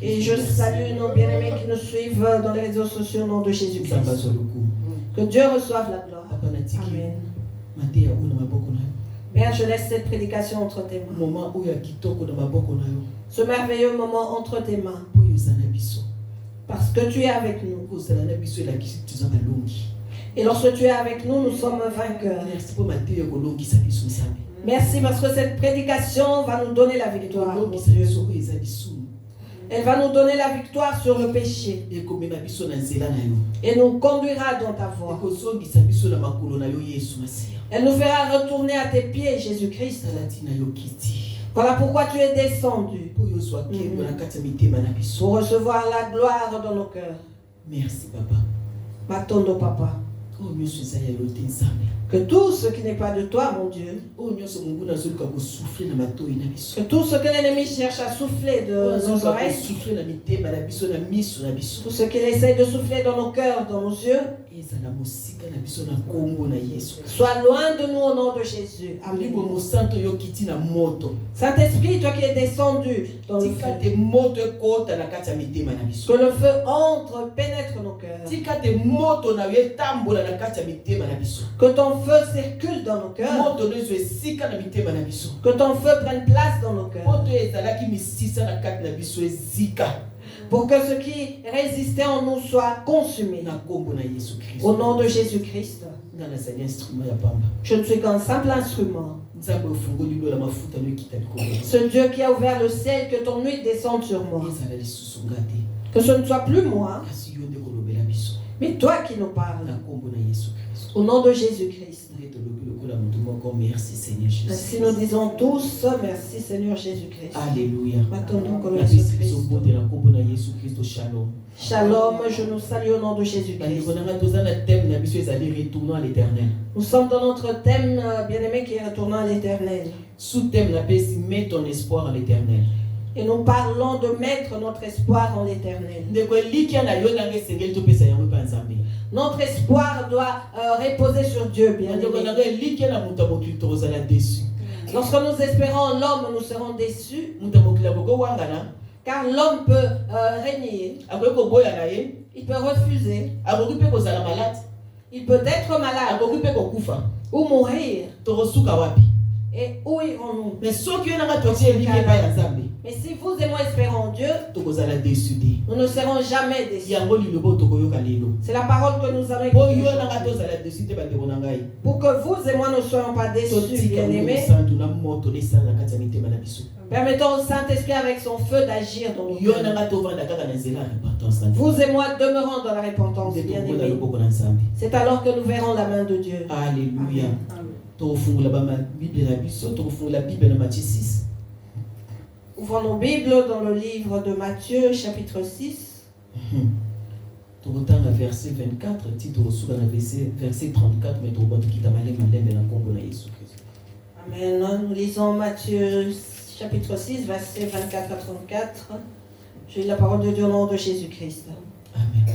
Et je salue nos bien-aimés qui nous suivent dans les réseaux sociaux au nom de Jésus-Christ. Que Dieu reçoive la gloire. Amen. Père, je laisse cette prédication entre tes mains. Ce merveilleux moment entre tes mains. Parce que tu es avec nous. Et lorsque tu es avec nous, nous sommes vainqueurs. Merci parce que cette prédication va nous donner la victoire. Elle va nous donner la victoire sur le péché. Et nous conduira dans ta voie. Elle nous fera retourner à tes pieds, Jésus-Christ. Voilà pourquoi tu es descendu. Pour recevoir la gloire dans nos cœurs. Merci, Papa. Matondo, Papa. Que tout ce qui n'est pas de toi, mon Dieu, que tout ce que l'ennemi cherche à souffler de nos oreilles, tout ce qu'il essaie de souffler dans nos cœurs, dans nos yeux, soit loin de nous au nom de Jésus. Amen. Saint-Esprit, toi qui es descendu dans le feu, que le feu entre, pénètre nos cœurs. Que ton feu circule dans nos cœurs. Que ton feu prenne place dans nos cœurs. Pour que ce qui résistait en nous soit consumé. Au nom de Jésus-Christ. Je ne suis qu'un simple instrument. Ce Dieu qui a ouvert le ciel, que ton huile descende sur moi. Que ce ne soit plus moi, mais toi qui nous parles. Au nom de Jésus-Christ. Merci Seigneur Jésus. Ainsi nous disons tous merci Seigneur Jésus-Christ. Alléluia. Shalom. Shalom, je nous salue au nom de Jésus-Christ. Nous sommes dans notre thème bien-aimé qui est retournant à l'éternel. Sous-thème, mets ton espoir en l'éternel. Et nous parlons de mettre notre espoir en l'éternel. Notre espoir doit reposer sur Dieu, bien-aimé. Lorsque nous espérons l'homme, nous serons déçus. Car l'homme peut régner. Il peut refuser. Il peut être malade. Ou mourir. Et où irons-nous? Mais si vous et moi espérons Dieu, nous ne serons jamais déçus. C'est la parole que nous avons écoutée. Pour que vous et moi ne soyons pas déçus, bien-aimés, permettons au Saint-Esprit avec son feu d'agir dans nos cœurs. Vous et moi demeurons dans la repentance, bien-aimés. C'est alors que nous verrons la main de Dieu. Alléluia. Ouvrons nos Bibles dans le livre de Matthieu, chapitre 6. Verset 24, verset 34, Amen. Nous lisons Matthieu, chapitre 6, verset 24 à 34. J'ai la parole de Dieu au nom de Jésus-Christ. Amen.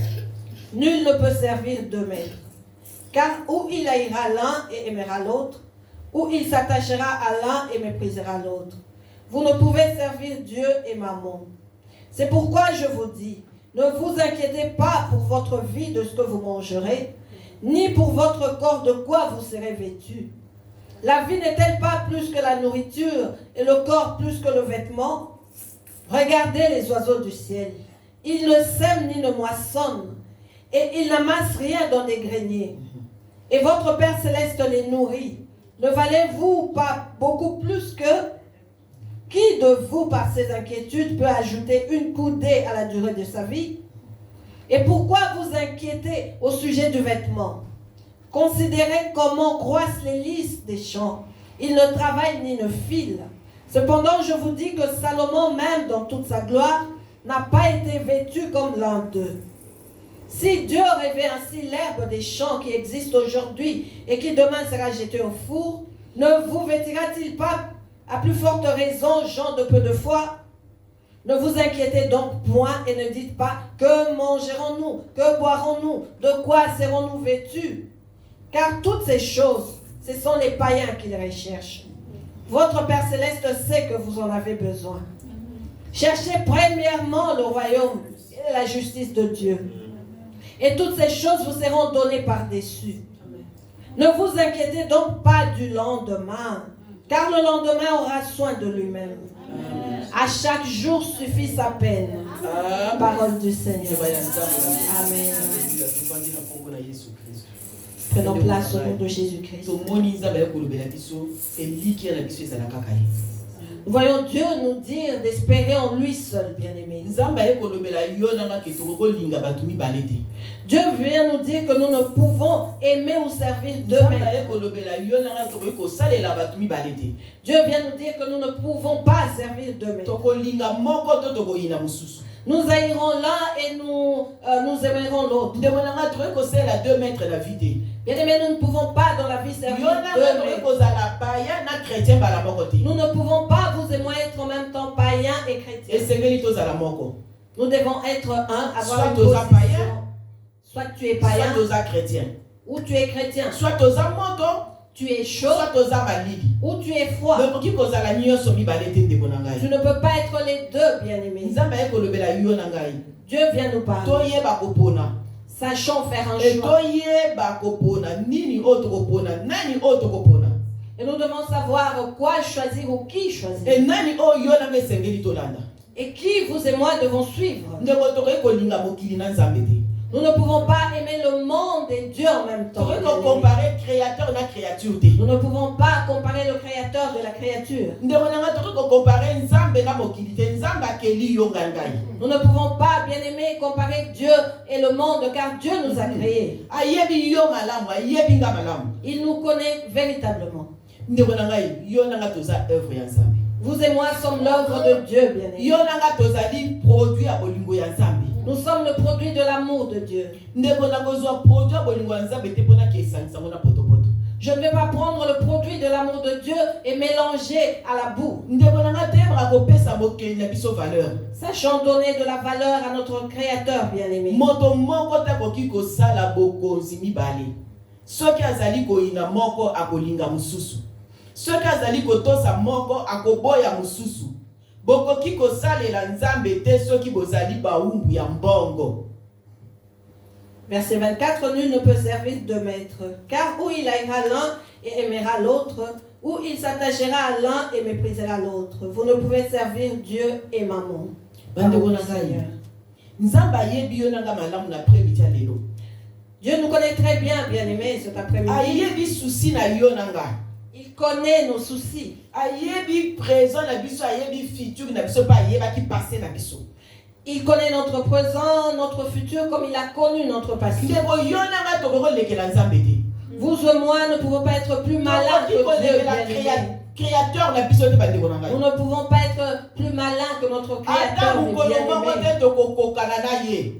Nul ne peut servir deux maîtres, car ou il haïra l'un et aimera l'autre, ou il s'attachera à l'un et méprisera l'autre. Vous ne pouvez servir Dieu et Mammon. C'est pourquoi je vous dis, ne vous inquiétez pas pour votre vie de ce que vous mangerez, ni pour votre corps de quoi vous serez vêtus. La vie n'est-elle pas plus que la nourriture et le corps plus que le vêtement? Regardez les oiseaux du ciel. Ils ne sèment ni ne moissonnent, et ils n'amassent rien dans des greniers. Et votre Père Céleste les nourrit. Ne valez-vous pas beaucoup plus que... Qui de vous, par ses inquiétudes, peut ajouter une coudée à la durée de sa vie? Et pourquoi vous inquiétez au sujet du vêtement? Considérez comment croissent les lys des champs. Ils ne travaillent ni ne filent. Cependant, je vous dis que Salomon, même dans toute sa gloire, n'a pas été vêtu comme l'un d'eux. Si Dieu rêvait ainsi l'herbe des champs qui existe aujourd'hui et qui demain sera jetée au four, ne vous vêtira-t-il pas à plus forte raison, gens de peu de foi? Ne vous inquiétez donc point et ne dites pas que mangerons-nous, que boirons-nous, de quoi serons-nous vêtus? Car toutes ces choses, ce sont les païens qui les recherchent. Votre Père Céleste sait que vous en avez besoin. Cherchez premièrement le royaume et la justice de Dieu. Et toutes ces choses vous seront données par-dessus. Ne vous inquiétez donc pas du lendemain, car le lendemain aura soin de lui-même. À chaque jour suffit sa peine. Parole du Seigneur. Amen. Prenons place au nom de Jésus-Christ. Nous voyons Dieu nous dire d'espérer en lui seul, bien-aimés. Dieu vient nous dire que nous ne pouvons aimer ou servir d'eux-mêmes. Dieu vient nous dire que nous ne pouvons pas servir d'eux-mêmes. Nous haïrons l'un et nous aimerons l'autre. Bien-aimés, nous ne pouvons pas dans la vie servir d'eux-mêmes. Nous ne pouvons pas, vous et moi, être en même temps païens et chrétiens. Nous devons être un, avoir une position. Soit tu es païen, ou tu es chrétien. Soit tu es chaud, ou tu es froid. Tu ne peux pas être les deux, bien-aimés. Dieu vient nous parler. Sachons faire un choix. Et nous devons savoir quoi choisir ou qui choisir. Et qui vous et moi devons suivre. Nous ne pouvons pas aimer le monde et Dieu en même temps. Nous ne pouvons pas comparer le créateur de la créature. Nous ne pouvons pas, bien aimer, comparer Dieu et le monde, car Dieu nous a créés. Il nous connaît véritablement. Vous et moi sommes l'œuvre de Dieu, bien aimé. Nous sommes le produit de l'amour de Dieu. Je ne vais pas prendre le produit de l'amour de Dieu et mélanger à la boue. Sachons donner de la valeur à notre Créateur, bien-aimé. Verset 24, nul ne peut servir deux maîtres, car ou il haïra l'un et aimera l'autre, ou il s'attachera à l'un et méprisera l'autre. Vous ne pouvez servir Dieu et Mammon. Dieu nous connaît très bien, bien-aimés, cet après-midi. Il connaît nos soucis. Il connaît notre présent, notre futur, comme il a connu notre passé. Vous et moi ne pouvons pas être plus malins que Dieu, bien-aimés. Nous ne pouvons pas être plus malins que notre Créateur, bien-aimé.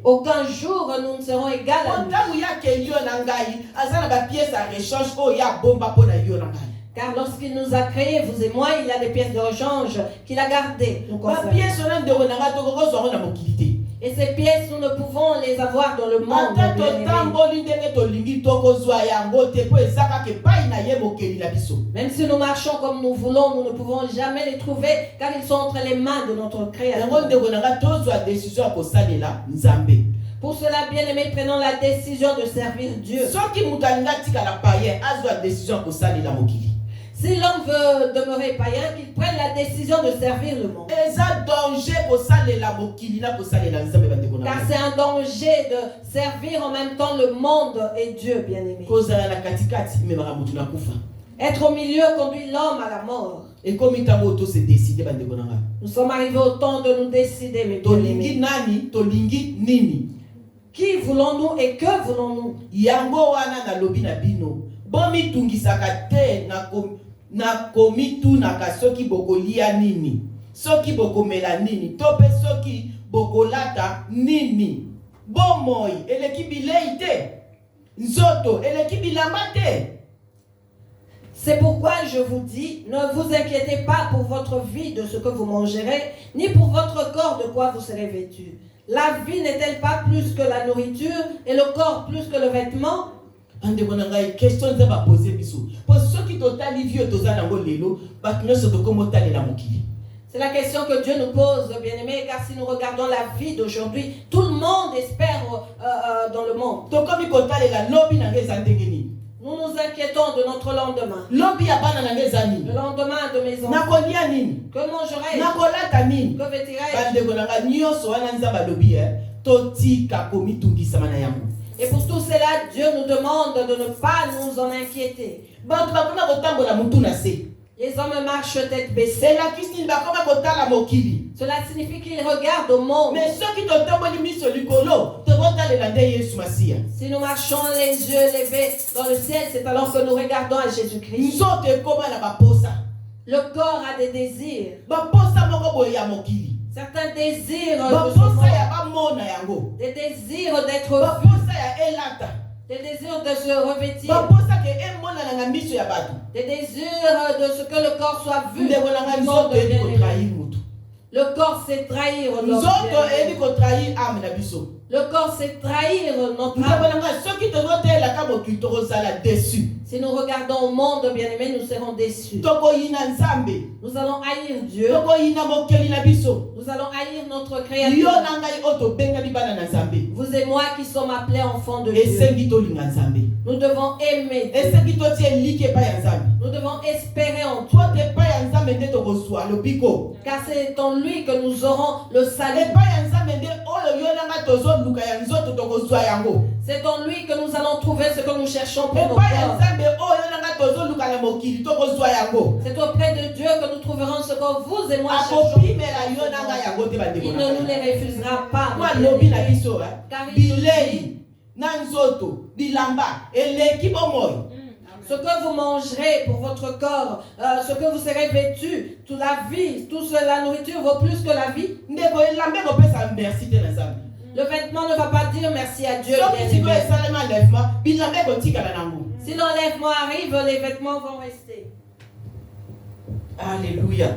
Aucun jour nous ne serons égaux à lui. Car lorsqu'il nous a créés, vous et moi, il y a des pièces de rechange qu'il a gardées. Et ces pièces, nous ne pouvons les avoir dans le monde. Même si nous marchons comme nous voulons, nous ne pouvons jamais les trouver, car ils sont entre les mains de notre Créateur. Pour cela, bien-aimés, prenons la décision de servir Dieu. Si l'homme veut demeurer païen, qu'il prenne la décision de servir le monde. Car c'est un danger de servir en même temps le monde et Dieu, bien-aimé. Être au milieu conduit l'homme à la mort. Nous sommes arrivés au temps de nous décider, mes bien-aimés. Qui voulons-nous et que voulons-nous? Na komitu na kasoki bokolia nini soki bokomela nini tope soki bokolata nini bomoi eleki bileite nzoto eleki bilamate. C'est pourquoi je vous dis, ne vous inquiétez pas pour votre vie de ce que vous mangerez, ni pour votre corps de quoi vous serez vêtus. La vie n'est-elle pas plus que la nourriture et le corps plus que le vêtement? Question de poser biso. Pour ceux qui totali vieux tozana ngo lelo, ba knoso to komo talela mokili. C'est la question que Dieu nous pose, bien-aimés. car si nous regardons la vie d'aujourd'hui, tout le monde espère dans le monde. tokomi kotalela lobi na ngeza ndenge nini Nous nous inquiétons de notre lendemain. lobi ya bana na ngeza nini Le lendemain de mes enfants. nakolia nini Que mangerai-je? nakolata nini Que vêtirai-je? bandeko na nga nyonso wana nzambe alobi totika komitungisama na yango. Et pour tout cela, Dieu nous demande de ne pas nous en inquiéter. bato bakoma kotambola mutu na se Les hommes marchent tête baissée. elakisi nini bakoma kotala mokili Cela signifie qu'ils regardent au monde. mais soki totamboli miso likolo tokotalela nde yesu masiya Si nous marchons les yeux levés dans le ciel, c'est alors que nous regardons à Jésus-Christ. nzoto ekoma na baposa Le corps a des désirs. baposa moko boye ya mokili Certains désirent de ce baposa monde. ya bamona yango Des désirs d'être vus. baposa ya elata Des désirs de se revêtir. baposa ke emonana na miso ya bato Des désirs de ce que le corps soit vu. ndeko na nga Du monde nzoto eyebi bien-aimé. kotrahir mutu Le corps c'est trahir notre nzoto bien-aimé. eyebi kotrahir ame na biso Le corps c'est trahir notre ndeko âme. na nga soki tozotelaka mokili tokozala desu Si nous regardons au monde bien-aimé, nous serons déçus. tokoyina nzambe Nous allons haïr Dieu. tokoyina mokeli na biso Nous allons haïr notre yo Créateur. na ngai oyo tobengami bana na nzambe Vous et moi qui sommes appelés enfants de Dieu. esengi tolinga nzambe Nous devons aimer Dieu. esengi totia eliki epai ya nzambe Nous devons espérer en Dieu. po te epai ya nzambe nde tokozwa lobiko Car c'est en lui que nous aurons le salut. epai ya nzambe nde oyo yo na ngai tozoluka ya nzoto tokozwa yango C'est en lui que nous allons trouver ce que nous cherchons pour nos epai ya corps. nzambe oyo yo na ngai tozoluka na mokili tokozwa yango C'est auprès de Dieu que nous trouverons ce que vous et moi cherchons. akopimela yo na ngai yango te bandeko Il na ne nous ngai les refusera pas. mwa lobi na biso Car il nous dit, bilei na nzoto bilamba eleki bomoi ce que vous mangerez pour votre corps, ce que vous serez vêtus, toute la vie, toute la nourriture vaut plus que la vie. ndeko elamba ekopesa merci te na nzambe Le vêtement ne va pas dire merci à Dieu. soki sikoyo bien-aimé. esalema enlèvement bilamba ekotikala nango Si l'enlèvement arrive, les vêtements vont rester. alleluya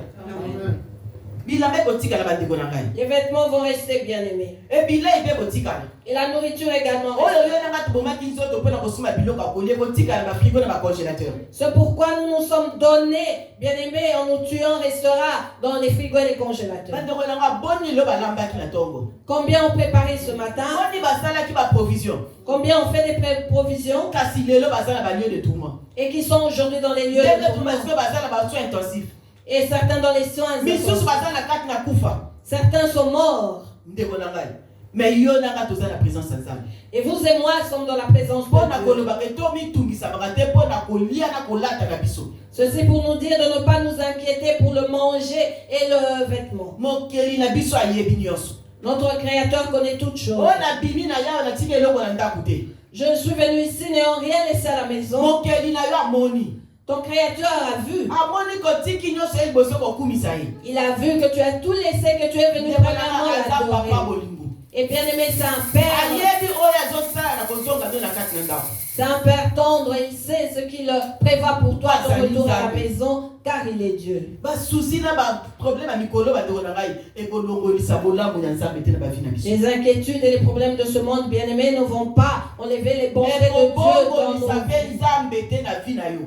bilamba ekotikala bandeko na ngai Les vêtements vont rester, bien-aimés. ebilei mpe ekotikala Et la nourriture également oyo reste. yo nanga tobomaki nzoto mpona kosomba biloko ya kolia ekotikala na bafrigo na bacongélateur C'est pourquoi nous nous sommes donnés, bien-aimés, en nous tuant restera dans les frigos et les congélateurs. bandeko nanga boni lo balambaki na ntongo Combien ont préparé ce matin? boni basalaki baprovision Combien ont fait des provisions kasi lelo baza na balieu de tourment et qui sont aujourd'hui dans les lieux de ndenge tourment? tumasiko baza na basoin intensif Et certains dans les soins misusu intensifs. baza na kati na kufa Certains sont morts. ndeko na ngai mais yo nanga toza na présence ya nzambe Et vous et moi sommes dans la présence mpona de Dieu. kolobaka etomitungisamaka te mpona kolia na kolata na biso Ceci pour nous dire de ne pas nous inquiéter pour le manger et le vêtement. mokeli na biso ayebi nyonso Notre Créateur connaît toutes choses. oyo nabimi na yawe natika eloko na ndako te Je suis venu ici n'ayant rien laissé à la maison. mokeli na yo amoni Ton Créateur a vu. amoni kotiki nyonso ye liboso kokumisa ye Il a vu que tu as tout laissé, que tu es venu ndeko premièrement nanga aza papa l'adorer. bolingo Et bien aimé, c'est un père. ayebi oyo azosala na kozonga to na kati na ndako C'est un père tendre. Il sait ce qu'il prévoit pour toi à ton retour à la maison, car il est Dieu. basusi na baproblème ya mikolo bandeko na ngai ekolongolisa bolamu ya nzambe te na bavi na biso Les inquiétudes et les problèmes de ce monde, bien aimé, ne vont pas enlever les bontés de Dieu dans nos ekobongolisa mpe vies. nzambe te na vi na yo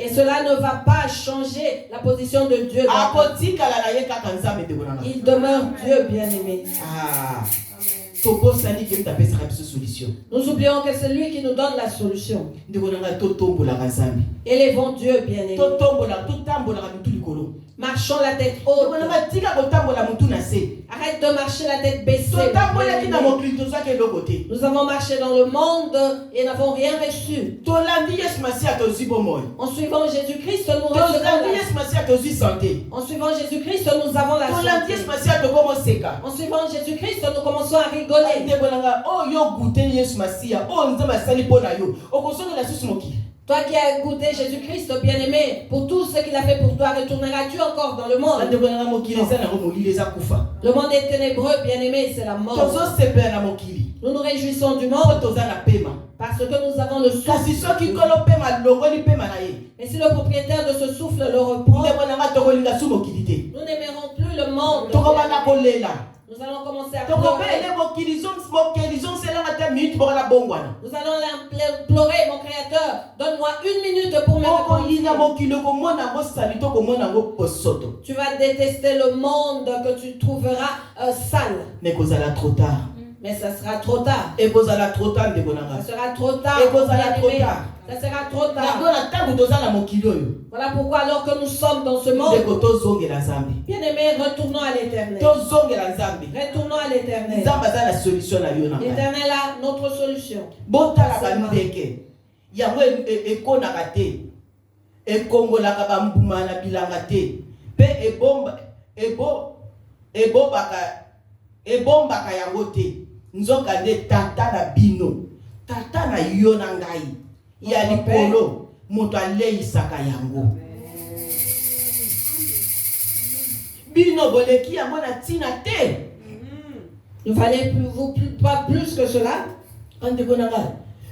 Et cela ne va pas changer la position de Dieu dans ta vie. akotikala na ye kaka nzambe ndeko na ngai Il demeure Dieu, bien aimé. tobosani ke mutu apesaka biso solution Nous oublions que c'est lui qui nous donne la solution. ndeko na ngai totombolaka nzambe Élevons Dieu, bien aimé. totambolaka mutu likolo Marchons la tête ndeko haute. na ngai tika kotambola mutu na se Arrête de marcher la tête baissée. bien totambolaki na aimé. mokili tozwaki eloko te Nous avons marché dans le monde et n'avons rien reçu. tolandi yesu masiya tozwi bomoi En suivant Jésus-Christ, nous recevons tolandi la... yesu masiya tozwi sante En suivant Jésus-Christ, nous avons la tolandi santé. yesu masiya tokomoseka En suivant Jésus-Christ, nous commençons à rigoler. ndeko na ngai oyo ogute yesu masiya oyo nzambe asali mpo na yo okosongela susu mokili Toi qui as goûté Jésus-Christ, bien-aimé, pour tout ce qu'il a fait pour toi, retourneras-tu encore dans le monde? bandeko na ngai mokili eza nango molili eza kufa Le monde est ténébreux, bien-aimé, c'est la mort. tozosepela na mokili Nous nous réjouissons du mpo monde toza na pema parce que nous avons le kasi souffle. soki nkolo pema longoli pema na ye Mais si le propriétaire de ce souffle le reprend, ndeko na ngai tokolinga su mokili te nous n'aimerons plus le monde. tokobanda kolela Nous allons commencer à pleurer. tokobele mokili zonselanga te minute pour la bongwana. Nous allons implorer mon Créateur. Donne-moi 1 minute pour me Okolinga répondre. mokilo komona ngo salito komona ngo posoto. Tu vas détester le monde que tu trouveras sale. Mais kozala trop tard. Mais ça sera trop tard. Et kozala trop tard de bonanga. Ça sera trop tard. Et kozala trop bien-aimé. tard. Ça sera trop tard. Nakona tangu tozala mokilo yo. Voilà pourquoi alors que nous sommes dans ce De monde, kotozongela Nzambe. bien-aimés, retournons à l'éternel. Tozongela Nzambe. Retournons à l'éternel. Nzambe aza na solution na yo na. L'éternel a notre solution. Botala bandeke. Yango ekonaka te. Ekongolaka bambuma na bilanga te. Pe ebombaka yango te. Nzoka nde tata na bino. Tata na yo na ngai. Ya likolo moto aleisaka yango. Bino boleki yango na tina te. Ne valez pas plus que cela. Andeko na ngai.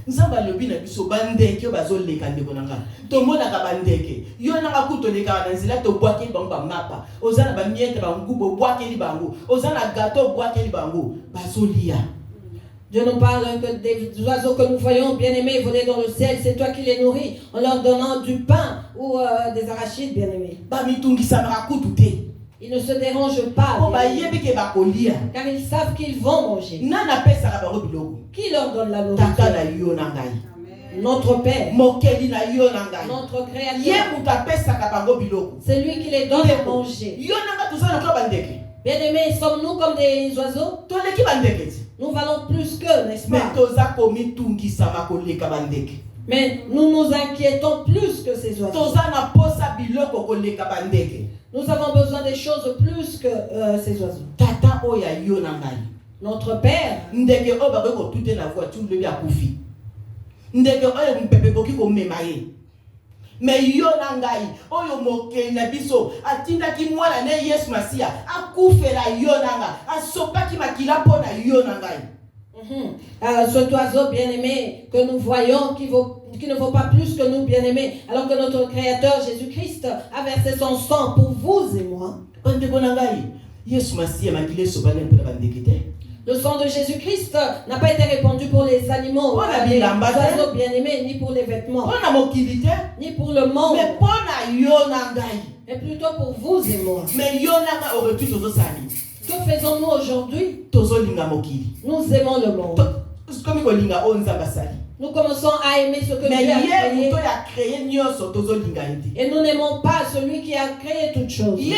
Nzamba lobi na biso bandeke bazoleka ndeko na ngai. Tomonaka bandeke. Yo nanga kutoleka na nzela to bwaki bango ba mapa. Ozana ba miete ba ngubo bwaki li bango. Ozana gâteau bwaki li bango. Bazolia. Dieu nous parle que des oiseaux que nous voyons bien-aimés voler dans le ciel, c'est toi qui les nourris en leur donnant du pain ou des arachides, bien-aimés. Ils ne se dérangent pas, car ils savent qu'ils vont manger. Qui leur donne la nourriture? Notre Père, notre Créateur. C'est lui qui les donne à manger. Bien-aimés, sommes-nous comme des oiseaux? Nous valons plus qu'eux, n'est-ce pas? Mais nous nous inquiétons plus que ces oiseaux. Nous avons besoin des choses plus que ces oiseaux. Notre Père, mais yo nangai oyo moke na biso atinda ki mwana ne Yesu Masia akufela yo nanga asopaki makila pona yo nangai. Cet oiseau bien-aimé que nous voyons qui ne vaut pas plus que nous bien-aimés, alors que notre Créateur Jésus-Christ a versé son sang pour vous et moi. Yesu Masia makile sobale pour la bandekete. Le sang de Jésus-Christ n'a pas été répandu pour les animaux, les oiseaux bien-aimés, ni pour les vêtements, ni pour le monde, mais plutôt pour vous et moi. Que faisons-nous aujourd'hui? Nous aimons le monde. Nous commençons à aimer ce que Dieu a créé. Et nous n'aimons pas celui qui a créé toutes choses. Lui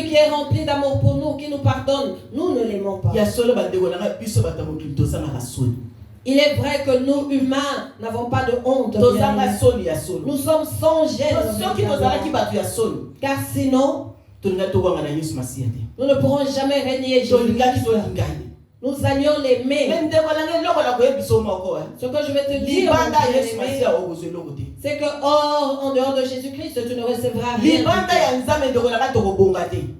qui est rempli d'amour pour nous, qui nous pardonne, nous ne l'aimons pas. Il est vrai que nous, humains, n'avons pas de honte. Nous sommes sans gêne. Car sinon, nous ne pourrons jamais régner Jésus. Nous allions l'aimer. Ce que je vais te dire, c'est que en dehors de Jésus-Christ, tu ne recevras rien.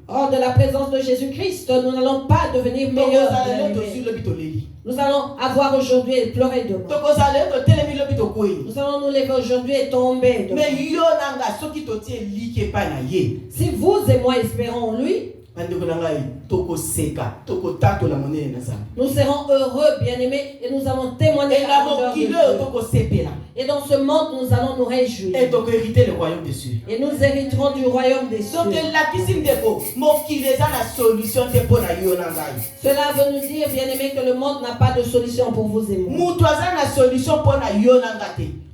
Hors de la présence de Jésus-Christ, nous n'allons pas devenir meilleurs. Nous allons avoir aujourd'hui et pleurer demain. Nous allons nous lever aujourd'hui et tomber demain. Si vous et moi espérons en lui, nous serons heureux, bien-aimés, et nous allons témoigner la grandeur de Dieu. Et dans ce monde, nous allons nous réjouir. Et donc hériter le royaume des cieux. Et nous hériterons du royaume des cieux. Cela veut nous dire, bien-aimés, que le monde n'a pas de solution pour vous et moi.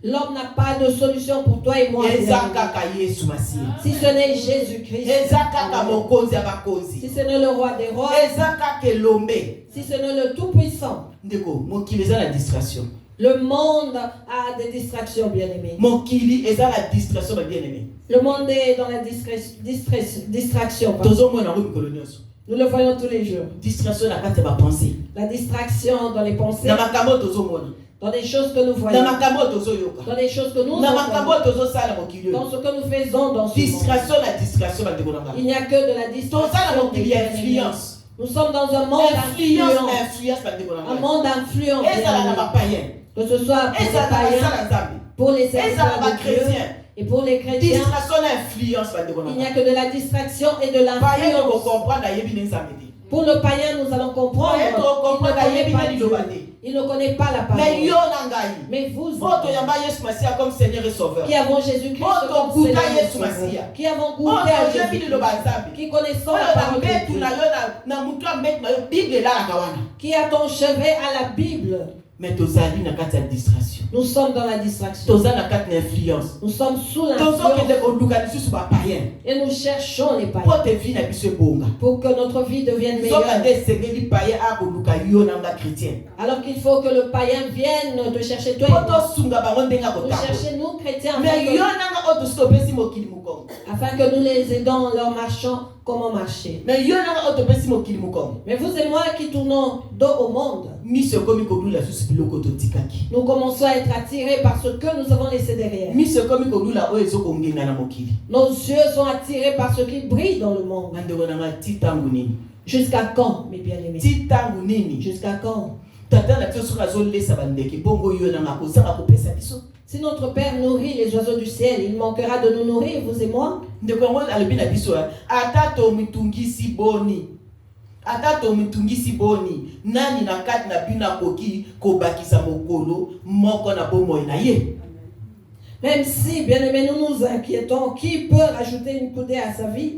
L'homme n'a pas de solution pour toi et moi. Si ce n'est Jésus-Christ, si ce n'est le roi des rois, si ce n'est le tout-puissant, le monde a des distractions, bien-aimés. Le monde est dans la distraction. Nous le voyons tous les jours. La distraction dans les pensées. Dans les choses que nous voyons, dans les choses que nous entendons, dans ce que nous faisons dans ce monde. Il n'y a que de la distraction. Nous sommes dans un monde influent. Un monde influent. Que ce soit pour les païens, pour les serviteurs de Dieu et pour les chrétiens. Il n'y a que de la distraction et de l'influence. Pour le païen, nous allons comprendre. Ouais, trop Il ne comprendre, connaît pas il Dieu. va dire. Il ne connaît pas la Mais parole. yo nangai. Mais vous, Poto yamba Yesu Masia comme Seigneur et Sauveur. qui avons Jésus-Christ Oh, comme ton Seigneur goût à et Yesu Sauveur, Masia. qui avons Oh, goûté à j'ai vu Jésus, le bazambi. qui connaissons Oh, la na parole de betu Dieu, na yo na mutu amet na yo Bible la kawana. qui a ton chevet à la Bible. Mais tozali na kati ya distraction. Nous sommes dans la distraction. Toza na kati na influence. Nous sommes sous Tozo l'influence kende koluka lisusu ba païen. et nous cherchons les Po païens te vi na biso bonga. pour que notre vie devienne Soka meilleure. de sengeli païen a koluka yo na nga chrétien. Alors qu'il faut que le païen vienne te chercher toi et Po moi. to sunga bango ndenga Nous kotako. chercher nous chrétiens Mais yo nanga oto stopesi mokili mukongo. afin que nous les aidons en leur marchant comment marcher. Mais yo nanga oto pesi mokili mukongo. Mais vous et moi qui tournons dos au monde, Miso komi kolula susu biloko totikaki. nous commençons à être attirés par ce que nous avons laissé derrière. Miso komi kolula oyo ezokongenga na mokili. Nos yeux sont attirés par ce qui brille dans le monde. Nandeko nanga titangu nini. Jusqu'à quand, mes bien-aimés? Titangu nini. Jusqu'à quand? Tata na biso soki azolesa bandeke bongo yo nanga kozanga kopesa biso. Si notre Père nourrit les oiseaux du ciel, il manquera de nous nourrir, vous et moi. Ndeko yango alobi na biso ata tomitungisi boni. Ata tomitungisi boni. Nani na kati na bino akoki kobakisa mokolo moko na bomoi na ye. Même si, bien-aimés, nous nous inquiétons, qui peut rajouter une coudée à sa vie?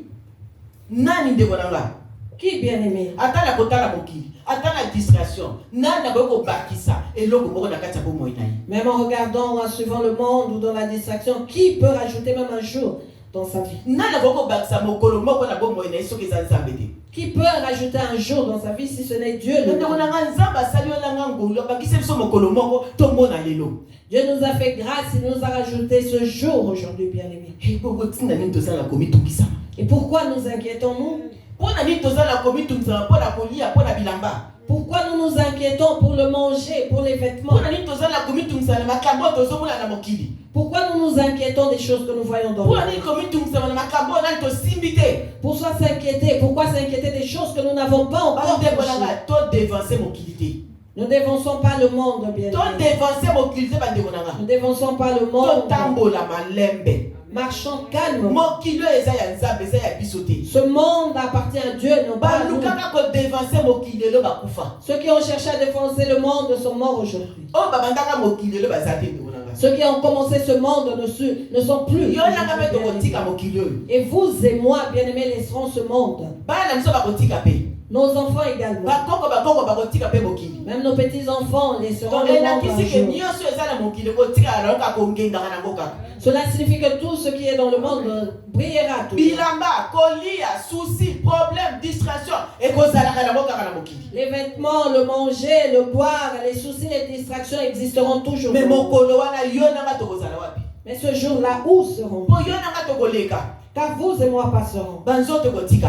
Nani ndeko nanga. Qui, bien-aimé? Ata na kotala mokili. Ata na distraction. Nani na kobakisa eloko moko na kati ya bomoi na ye. Même en regardant, en suivant le monde ou dans la distraction, qui peut rajouter même un jour dans sa vie? Nani na kobakisa mokolo moko na bomoi na ye soki eza nzambe te. Qui peut rajouter un jour dans sa vie si ce n'est Dieu le Ndeko Dieu? nanga nzambe asali yo nanga ngolu abakisi biso mokolo moko tomona lelo. Dieu nous a fait grâce, il nous a rajouté ce jour aujourd'hui, bien-aimés. Bongo tinda nini tozala komitungisa. Et pourquoi nous inquiétons-nous? Pona nini tozala komitungisa pona kolia pona bilamba. Pourquoi nous nous inquiétons pour le manger, pour les vêtements? Pona nini tozala komitungisa na makambo tozomona na mokili. Pourquoi nous nous inquiétons des choses que nous voyons dans le Pona monde? nini komitungisa na makambo na tosimbi te. Pourquoi s'inquiéter? Pourquoi s'inquiéter des choses que nous n'avons pas encore Ndeko touchées? nanga to dévancer mokili te. Nous ne dévançons pas le monde, bien To aimé. dévancer mokili te bandeko nanga. Nous ne dévançons pas le To monde. tambola malembe. Marchons calmement. Mokili eza ya nzambe eza ya biso te. Ce monde appartient à Dieu, non pas à nous. Balukaka ko dévancer mokili lelo bakufa. Ceux qui ont cherché à défoncer le monde sont morts aujourd'hui. Oh babandaka mokili lelo bazate ndeko nanga. Ceux qui ont commencé ce monde ne sont plus. Yo nanga pe to kotika mokili oyo. Et vous et moi, bien-aimés, laisserons ce monde. Bana miso bakotika pe. Nos enfants également. Bakoko bakotika pe mokili. Même nos petits-enfants laisseront Donc le elle a monde dit un que jour. nyonso eza na mokili kotika na kongenga na ngoka. Cela signifie que tout ce qui est dans le monde brillera toujours. Bilamba, kolia, souci, problème, distraction et kozalaka na ngoka na mokili. Les vêtements, le manger, le boire, les soucis, les distractions existeront toujours. Mais mokolo wana yo nanga tokozala wapi? Mais ce jour-là, où seront-nous? Po yo nanga tokoleka. Car vous et moi passerons. Banzoto kotika.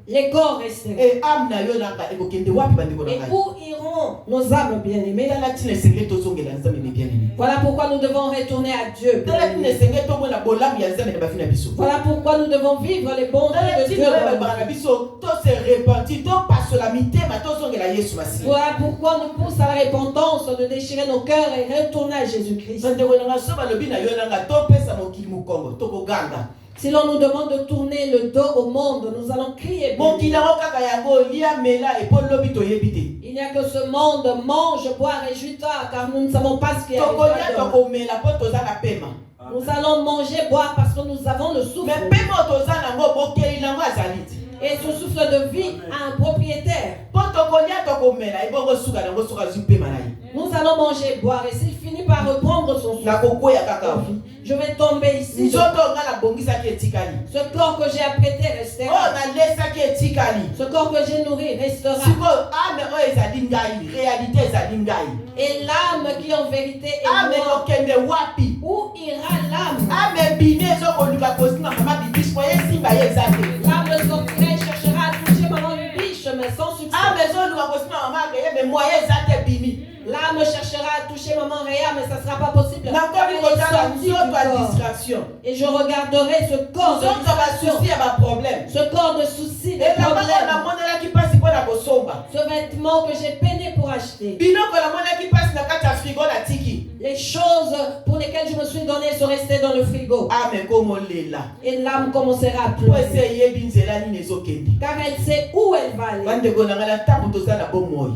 Les corps resteront. Et âme na yo nanga ekokende wapi bandeko na Et ngai? où iront nos âmes bien-aimées? Tala tina esengeli tozongela nzambe me bien-aimé. Voilà pourquoi nous devons retourner à Dieu. Tala tina bien-aimés. esengeli tomona bolamu ya nzambe na bafi na biso. Voilà pourquoi nous devons vivre les bontés Tala de Dieu. tina balobaka na biso to se repentir to pasola mitema tozongela Yesu Masiya. Voilà pourquoi nous pousse à la repentance de déchirer nos cœurs et retourner à Jésus-Christ. Bandeko nanga so balobi na yo nanga topesa mokili mokongo tokoganga. Si l'on nous demande de tourner le dos au monde, nous allons crier. Mokili yango kaka yango lia mela epo lobi toyebi te. Il n'y a que ce monde mange, boire et réjouit-toi, car nous ne savons pas ce qui est Tokolia arrivé. tokomela po tozala pema. Nous allons manger, boire parce que nous avons le souffle. Mais pema tozala ngo bokeli nango azali te. Et ce souffle de vie a un propriétaire. Po tokolia tokomela ebongo suka nango soka zu pema na ye. Nous allons manger, boire, et s'il finit par reprendre son souffle, Na kokoya kaka. je vais tomber ici. Nzoto nga na bongisaki etikali. Ce corps que j'ai apprêté Oh restera. na lesaki etikali. Ce corps que j'ai nourri restera. Siko ame oyo ezali ngai, réalité ezali ngai. Et l'âme qui en vérité est Ame moi. kokende wapi? Où ira l'âme? Ame bine ezokoluka kosinga mama bibish po yesimba ye eza te. L'âme sortira et cherchera à toucher maman une biche, mais sans succès. Ame ezoluka kosinga mama akeye me moye eza te bimi. L'âme cherchera à toucher maman Réa, mais ça ne sera pas possible. Nakomi Elle est kotala sortie du nzoto ya corps. distraction. Et je regarderai ce corps de Nzoto ya distraction, basusi ya baproblème. ce corps de soucis, de elamba oyo problèmes, namonelaki mpasi mpo na kosomba. ce vêtement que j'ai peiné pour acheter, Biloko namonelaki mpasi na kati ya frigo na tiki. les choses pour lesquelles lesquelles je me suis donné sont restées dans le frigo. Amen comme lela. Et l'âme commencera à Po pleurer. ese yebi nzela nini ezokende. Car elle sait où elle va aller. Bandeko na ngala ntango tozala bomoi.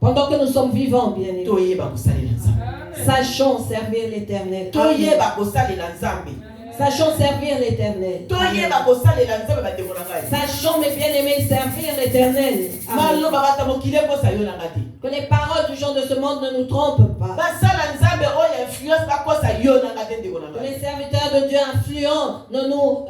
Pendant que nous sommes vivants, bien aimés. Toyeba kosalela Nzambe. Sachons servir l'Éternel. Toyeba kosalela Nzambe. Sachons servir l'Éternel. Toyeba kosalela Nzambe bandeko na ngai. Sachons, mes bien-aimés, servir l'Éternel. Amen. Maloba bata mokile ko sayola ngati. Que les paroles du genre de ce monde ne nous trompent pas. Basala Nzambe oyo influence ba ko sayola ngati ndeko na Que ngai. les serviteurs de Dieu influents ne nous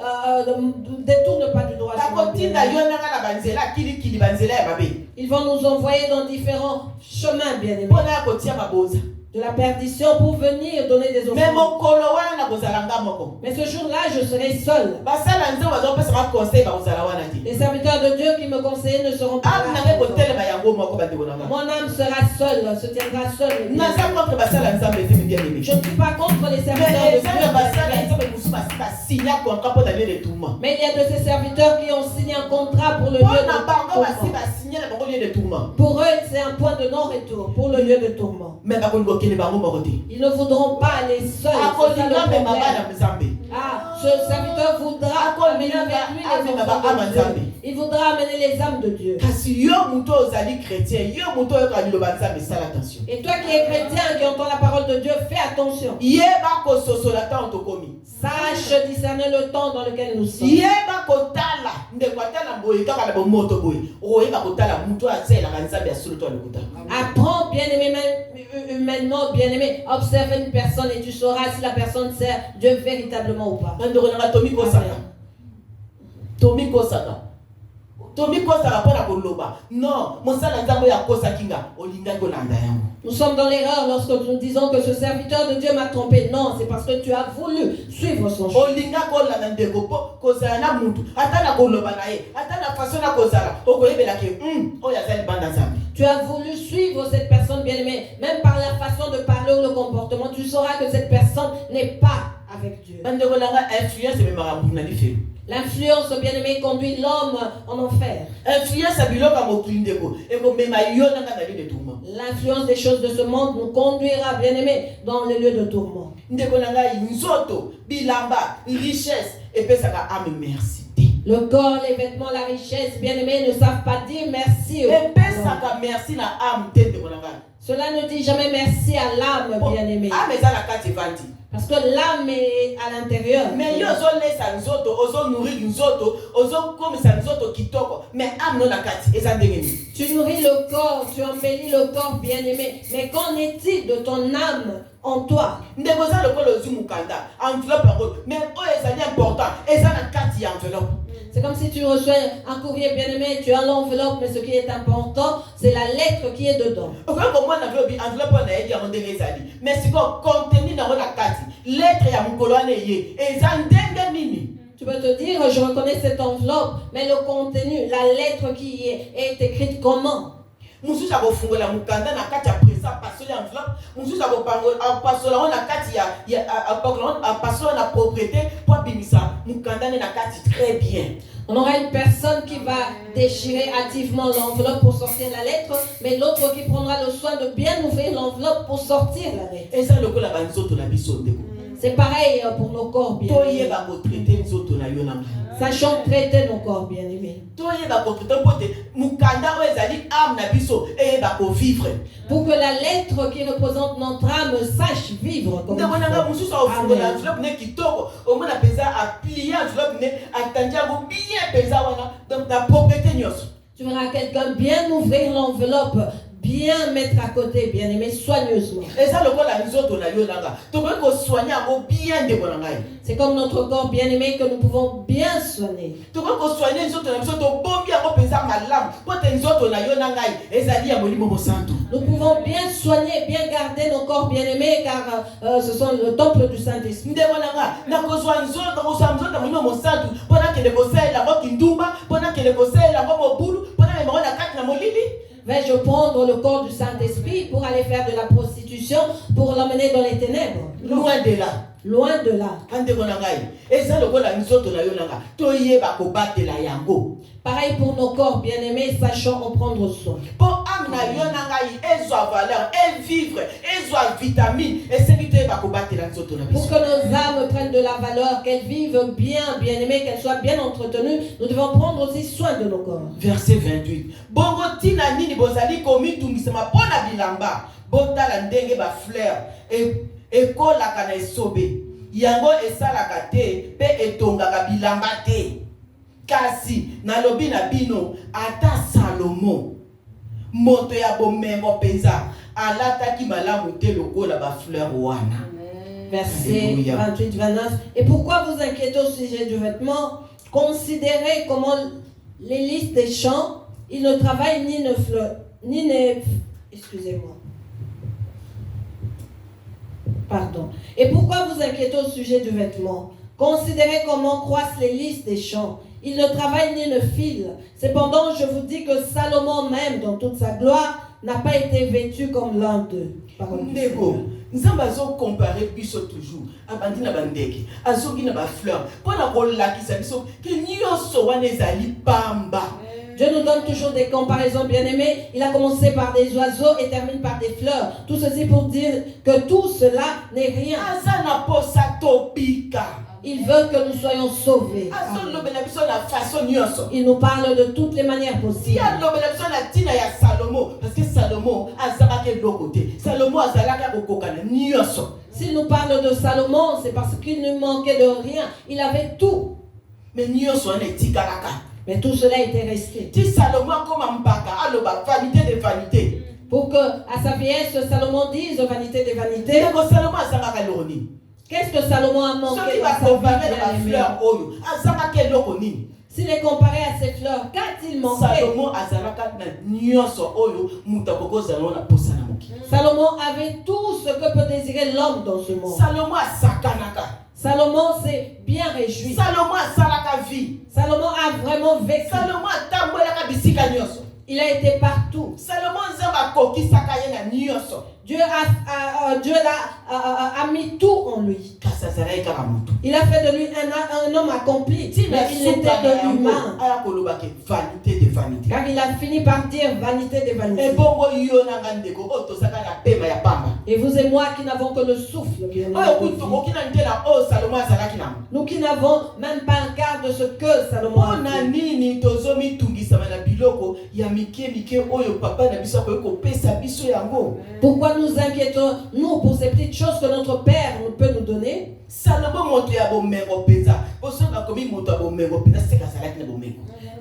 détournent pas du droit chemin. Takotinda yona ngala banzela kili banzela ya babe. Ils vont nous envoyer dans différents chemins, bien-aimés, Pona kotia maboza. de la perdition pour venir donner des Mais offrandes. mokolo wana na kozala ngamo. Mais ce jour-là, je serai seul. Basala Nzambe bazopesa ma conseil ba kozala wana ti. Les serviteurs de Dieu qui me conseillent ne seront pas Am na là. ko telema yango moko bandeko na ngai. Mon âme sera seule, se tiendra seule. Na sa contre basala Nzambe te bien aimé. Je ne suis pas contre les serviteurs Mais de ça Dieu. basala Nzambe musuma ba signa contrat pour d'aller de tourment. Mais il y a de ces serviteurs qui ont signé un contrat pour le lieu Pour de na bango ba si tourment. ba signer na bango lieu de tourment. Pour eux, c'est un point de non-retour pour le lieu de tourment. Mais ba ko ngokele bango moko te. Ils ne voudront pas aller seuls. C'est ça le Akolinga me problème. mabana Nzambe. Ah, ce serviteur voudra amener avec lui les enfants de Dieu. Il voudra amener les âmes de Dieu. Kasi yo muto ozali chrétien, yo muto yo kali loba Nzambe sala attention. Et toi qui es chrétien, qui entends la parole de Dieu, fais attention. Yeba ko sosola ta otokomi. Sache discerner le temps dans lequel nous sommes. Yeba ko tala ndeko atala boye kaka na bomoto boye. Oyeba ko tala muto azela ka Nzambe asolo to alikuta. Apprends, bien-aimé, humainement, bien-aimé, observe une personne et tu sauras si la personne sert Dieu véritablement ou pas. Ndeko na tomi ko saka. Tomi ko saka. Tomi ko saka pona ko loba. Non, mosala Nzambe ya kosa kinga olinga ko landa yango. Nous sommes dans l'erreur lorsque nous disons que ce serviteur de Dieu m'a trompé. Non, c'est parce que tu as voulu suivre son chemin. Olinga ko landa ndeko po kozala na mutu. Ata na ko loba na ye, ata na façon na kozala. Okoyebela ke oya zali banda Nzambe. Tu as voulu suivre cette personne bien-aimée. Même par la façon de parler ou le comportement, tu sauras que cette personne n'est pas avec Dieu. Bandeko langa influence me marabu na lifelo. L'influence bien-aimée conduit l'homme en enfer. Influence a biloka mokili ndeko. Eko mema yo nanga na lieu de tourment. L'influence des choses de ce monde nous conduira, bien-aimés, dans les lieux de tourment. Ndeko langa nzoto, bilamba, richesse epesaka ame merci. Le corps, les vêtements, la richesse, bien-aimés, ne savent pas dire merci. Epesaka merci na ame te ndeko langa. Cela ne dit jamais merci à l'âme, bien-aimée. Ame za la kati vandi. Parce que l'âme est à l'intérieur. Mais yo zo lesa nzoto, ozo nourrir nzoto, ozo komisa nzoto kitoko, mais ame no la kati eza ndenge ni. Tu nourris le corps, tu embellis le corps, bien-aimé. Mais qu'en est-il de ton âme en toi? Ndeko za lokolo zu mukanda, enveloppe yango, mais oyo ezali important, eza na kati ya enveloppe. C'est comme si tu reçois un courrier, bien-aimé, tu as l'enveloppe, mais ce qui est important, c'est la lettre qui est dedans. Mais si contenu dans la carte, lettre ya mukolo ane ye, eza ndenge nini? Tu peux te dire, je reconnais cette enveloppe, mais le contenu, la lettre qui y est écrite comment? Mususu akofungola mukanda na kati ya presa pasole enveloppe, mususu akopangola pasola na kati ya pasola na propriété pour bimisa mukanda na kati très bien. On aura une personne qui va déchirer hâtivement l'enveloppe pour sortir la lettre, mais l'autre qui prendra le soin de bien ouvrir l'enveloppe pour sortir la lettre. Et ça, le coup, la banzoto la bisonde. C'est pareil pour nos corps bien-aimés. Sachons traiter nos corps bien-aimés. Pour que la lettre qui représente notre âme sache vivre comme il faut. Tu verras quelqu'un bien ouvrir l'enveloppe, bien mettre à côté, bien aimé, soigneusement. C'est comme notre corps bien aimé que nous pouvons bien soigner. Nous pouvons bien soigner, bien garder nos corps bien aimés, car ce sont le temple du Saint-Esprit. Vais-je prendre le corps du Saint-Esprit pour aller faire de la prostitution, pour l'emmener dans les ténèbres? Loin de là. Loin de là. Pareil pour nos corps, bien-aimés, sachons en prendre soin. Pour amna yonangai ezwa valeur, et vivre, ezwa vitamine, et c'est vite va combattre la soto na Pour biso. que nos âmes prennent de la valeur, qu'elles vivent bien, bien-aimées, qu'elles soient bien entretenues, nous devons prendre aussi soin de nos corps. Verset 28. Bongo tina nini bozali komi tungisama pona bilamba. Botala ndenge ba fleur e kolaka na esobe. Yango esalaka te pe etongaka bilamba te. Kasi nalobi na bino ata Salomo moto ya bomengo penza alataki malamu te lokola ba fleur wana. Verset 28-29. Et pourquoi vous inquiétez au sujet du vêtement? Considérez comment les lys des champs, ils ne travaillent ni ne fleurent, ni ne... Excusez-moi. Pardon. Et pourquoi vous inquiétez au sujet du vêtement? Considérez comment croissent les lys des champs. Ils ne travaillent ni ne filent. Cependant, je vous dis que Salomon même, dans toute sa gloire, n'a pas été vêtu comme l'un d'eux. Ndeko, nzamba zo comparer biso toujours. Abandi na bandeke, azogi na ba fleur. Pona ko lakisa biso ke nyonso wana ezali pamba. Dieu nous donne toujours des comparaisons, bien-aimés. Il a commencé par des oiseaux et termine par des fleurs. Tout ceci pour dire que tout cela n'est rien. Azana posa topika. Il veut que nous soyons sauvés. Azon lobela biso na façon nyonso. Il nous parle de toutes les manières Si possibles. a lobela biso na tina ya Salomo, parce que Salomo azala ke lokote. Salomo azala ka kokokana nyonso. S'il nous parle de Salomon, c'est parce qu'il ne manquait de rien. Il avait tout. Mais nyonso wana etikalaka. Mais tout cela était resté. Ti Salomo comme mbaka aloba vanité de vanité. Pour que, à sa vieillesse, Salomon dise vanité des vanités. Ndeko Salomo azala ka loroni. Qu'est-ce que Salomon a manqué Soki dans ba sa vie, comparer na bien-aimé? fleur oyo, azala ke lokoni. S'il est comparé à ses fleurs, qu'a-t-il manqué? Salomo azalaka na nyonso oyo muta kokozala na posa na moki. Salomon avait tout ce que peut désirer l'homme dans ce monde. Salomo asakanaka. Salomon s'est bien réjoui. Salomo asalaka vie. Salomon a vraiment vécu. Salomo atambolaka bisika nyonso. Il a été partout. Salomon nzamba kokisaka ye na nyonso. Dieu a mis tout en lui. Kasi azalaki kaka motu. Il a fait de lui un homme accompli. Mais il n'était que humain. aya kolobake vanité de vanité. Car il a fini par dire vanité des vanités. Ebongo yo nanga ndeko oyo tozaka na pema ya pamba. Et vous et moi qui n'avons que le souffle, bien Oyo aimé. kutokoki na nde na oyo Salomo azalaki nango. Nous qui n'avons même pas un quart de ce que Salomon a Mpona fait. nini tozomitungisama na biloko ya mike oyo papa na biso akoki kopesa biso yango. Pourquoi nous inquiétons-nous pour ces petites choses que notre Père peut nous donner? Salomo moto ya bomengo penza. Poso bakomi moto ya bomengo penza seka azalaki na bomengo.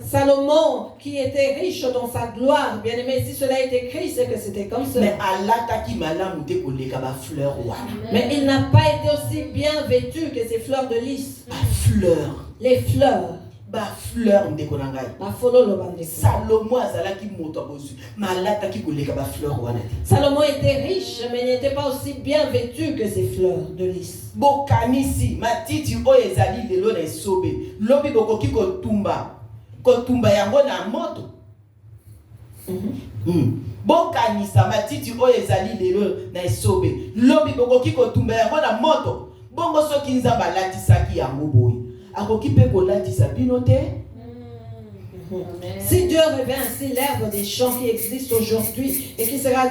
Salomon, qui était riche dans sa gloire, bien aimé, si cela est écrit, c'est que c'était comme ça. Mais alataki malamu te koleka ba fleur wana. Mais il n'a pas été aussi bien vêtu que ces fleurs de lys. Ba fleur. Les fleurs. Ba fleur ndeko na ngai. La follow le bandeko. Salomo azalaki moto abozu. Malataki koleka ba fleur wana te. Salomon était riche, mais il n'était pas aussi bien vêtu que ces fleurs de lys. Bokanisi matiti oyo ezali lelo na esobe. Lobi bokoki kotumba yango na moto. Bokanisa matiti oyo ezali lelo na esobe. Lobi bokoki kotumba yango na moto. Bongo soki nzamba latisaki yango boye. Akoki pe kolatisa bino te. Si Dieu revient ainsi l'herbe des champs qui existe aujourd'hui et qui sera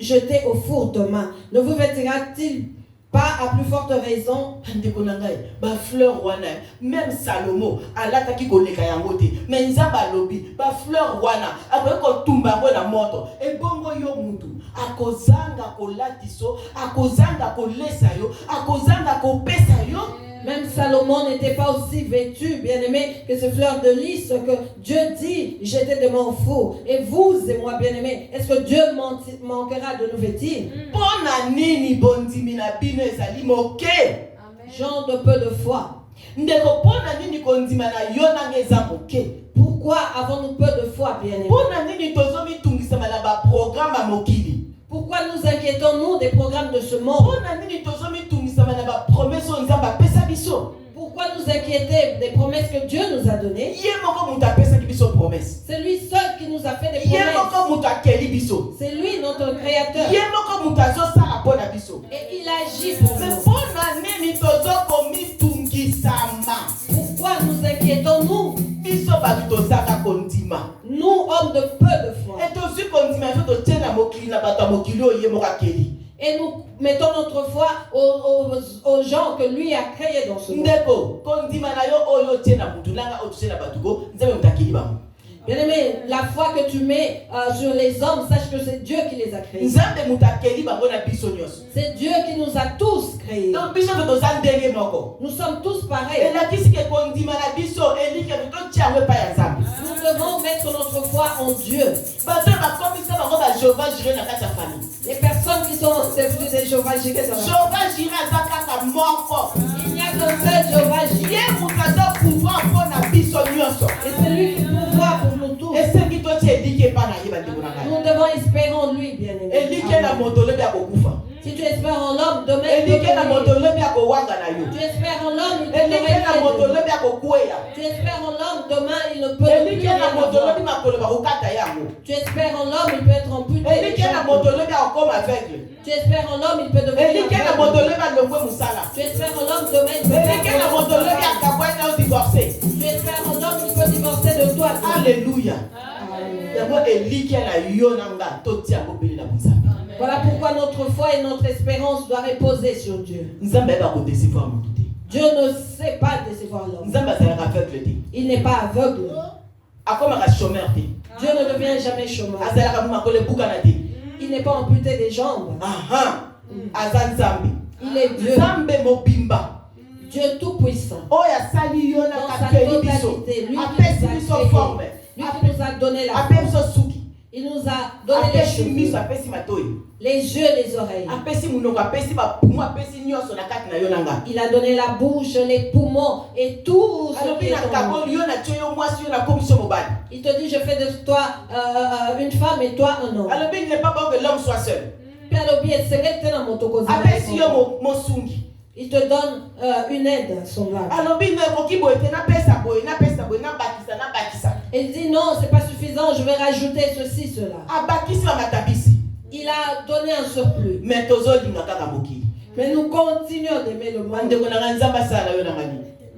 jetée au four demain, ne vous vêtira-t-il pas à plus forte raison? Ndeko na ngai, ba fleur wana, même Salomo alataki koleka yango te. Mais nzamba lobi, ba fleur wana akoki kotumba yango na moto. E bongo yo mutu akozanga kolatiso, akozanga kolesa yo, akozanga kopesa yo. Même Salomon n'était pas aussi vêtu, bien-aimé, que ces fleurs de lys que Dieu dit, jetez demain au four. Et vous et moi, bien-aimés, est-ce que Dieu manquera de nous vêtir? Pona nini bondimi na bino ezali moke. Genre de peu de foi. Ndeko pona nini kondima na yo nanga eza moke. Pourquoi avons-nous peu de foi, bien-aimés? Pona nini tozomitungisama na ba programme ya mokili. Pourquoi nous inquiétons-nous des programmes de ce monde? Pourquoi nous inquiéter des promesses que Dieu nous a données? C'est lui seul qui nous a fait des promesses. C'est lui notre créateur. Et il agit pour nous. Pourquoi nous inquiétons-nous? Et nous mettons notre foi aux gens que lui a créés dans ce monde. Bien-aimé, la foi que tu mets sur les hommes, sache que c'est Dieu qui les a créés. C'est Dieu qui nous a tous créés. Nous sommes tous pareils. Nous devons mettre notre foi en Dieu. Les personnes qui sont devenues des Jéhovah Jireh dans la vie. Il n'y a qu'un seul Jéhovah Jireh. Et c'est lui qui pourvoit pour nous tous. Nous devons espérer en lui, bien-aimé. Si tu espères en l'homme, demain il peut mourir. Tu espères en l'homme, il peut te réveiller. Tu espères en l'homme, demain il ne peut plus rien avoir. Tu espères en l'homme, il peut être amputé. Tu espères en l'homme, il peut devenir aveugle. Tu espères en l'homme, demain il peut Tu espères en l'homme, il peut divorcer de toi. Alléluia. Voilà pourquoi notre foi et notre espérance doivent reposer sur Dieu. Dieu ne sait pas décevoir l'homme. Il n'est pas aveugle. Dieu ne devient jamais chômeur. Il n'est pas amputé des jambes. Il est Dieu. Dieu tout-puissant. Dans sa totalité. Lui qui nous a donné la force. Il nous a donné les cheveux, les yeux, les oreilles. Il a donné la bouche, les poumons et tout ce qui est en nous. Il te dit, je fais de toi une femme et toi un homme. Il n'est pas bon que l'homme soit seul. Il te donne une aide semblable. Il dit non, c'est pas suffisant, je vais rajouter ceci, cela. Il a donné un surplus. Mais nous continuons d'aimer le monde.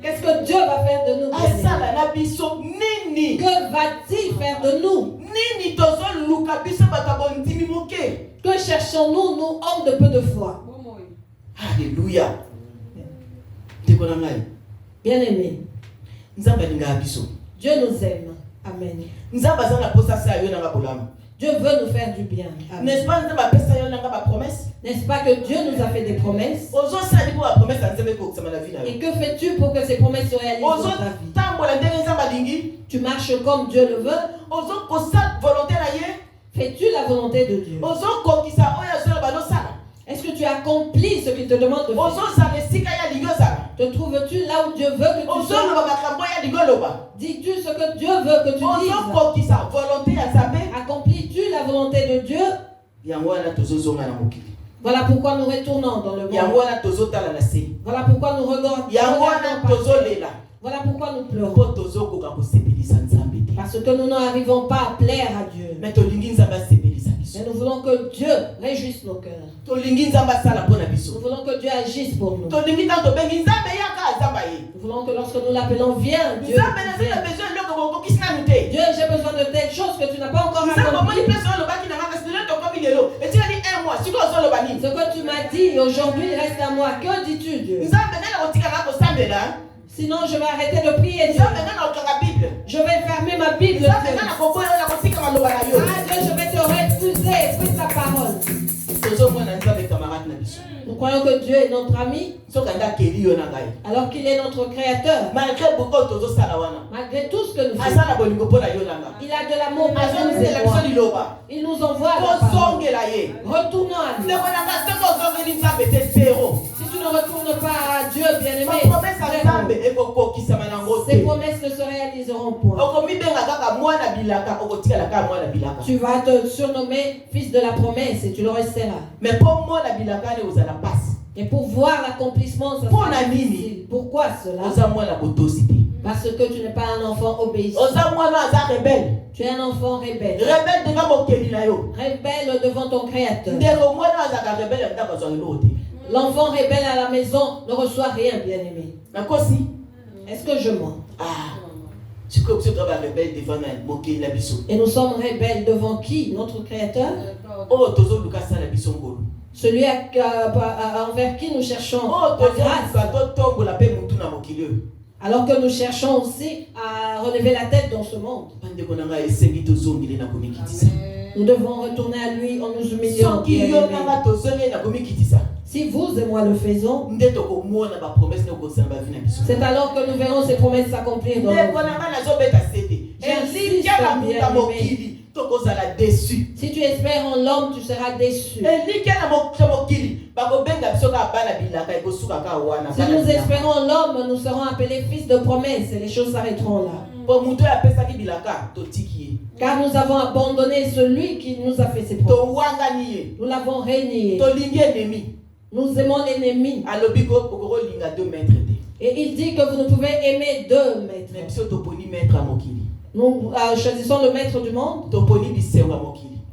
Qu'est-ce que Dieu va faire de nous? Que va-t-il faire de nous? Que cherchons-nous, nous, hommes de peu de foi? Alléluia. Bien-aimé, Dieu nous aime. Amen. Dieu veut nous faire du bien. N'est-ce pas que Dieu nous a fait des promesses? Et que fais-tu pour que ces promesses se réalisent dans ta vie? Tu marches comme Dieu le veut? Fais-tu la volonté de Dieu? Est-ce que tu accomplis ce qu'il te demande de faire? Te trouves-tu là où Dieu veut que tu sois? Dis-tu ce que Dieu veut que tu dises? Accomplis-tu la volonté de Dieu? Voilà pourquoi nous retournons dans le monde. Voilà pourquoi nous regardons. Voilà pourquoi nous pleurons. Parce que nous n'arrivons pas à plaire à Dieu. Mais nous voulons que Dieu réjouisse nos cœurs. Nous voulons que Dieu agisse pour nous. Nous voulons que lorsque nous l'appelons, viens Dieu. Dieu, j'ai besoin de telle chose que tu n'as pas encore accompli. Ce que tu m'as dit aujourd'hui reste à moi. Que dis-tu, Dieu? Sinon, je vais arrêter de prier. Dieu. Je vais fermer ma Bible. Dieu, je vais te refuser. Prie ta parole. Nous croyons que Dieu est notre ami, alors qu'il est notre créateur. Malgré tout ce que nous faisons, il a de l'amour pour nous et moi. Il nous envoie la parole. Retournons à lui. Si tu ne retournes pas à Dieu, bien-aimé, ces promesses ne se réaliseront point. Tu vas te surnommer fils de la promesse et tu le resteras. Mais pour moi, et pour voir l'accomplissement, ça sera difficile. Pourquoi cela? Parce que tu n'es pas un enfant obéissant. Tu es un enfant rebelle. Rebelle devant ton créateur. L'enfant rebelle à la maison ne reçoit rien, bien-aimé. Est-ce que je mens? Et nous sommes rebelles devant qui? Notre Créateur? Celui envers qui nous cherchons la grâce. Alors que nous cherchons aussi à relever la tête dans ce monde. Nous devons retourner à lui en nous humiliant. Si vous et moi le faisons, c'est alors que nous verrons ces promesses s'accomplir dans nos vies. Si tu espères en l'homme, tu seras déçu. Si nous espérons en l'homme, nous serons appelés fils de promesse et les choses s'arrêteront là. Car nous avons abandonné celui qui nous a fait ses promesses. Nous l'avons renié. Nous aimons l'ennemi. Et il dit que vous ne pouvez aimer deux maîtres. Nous choisissons le maître du monde.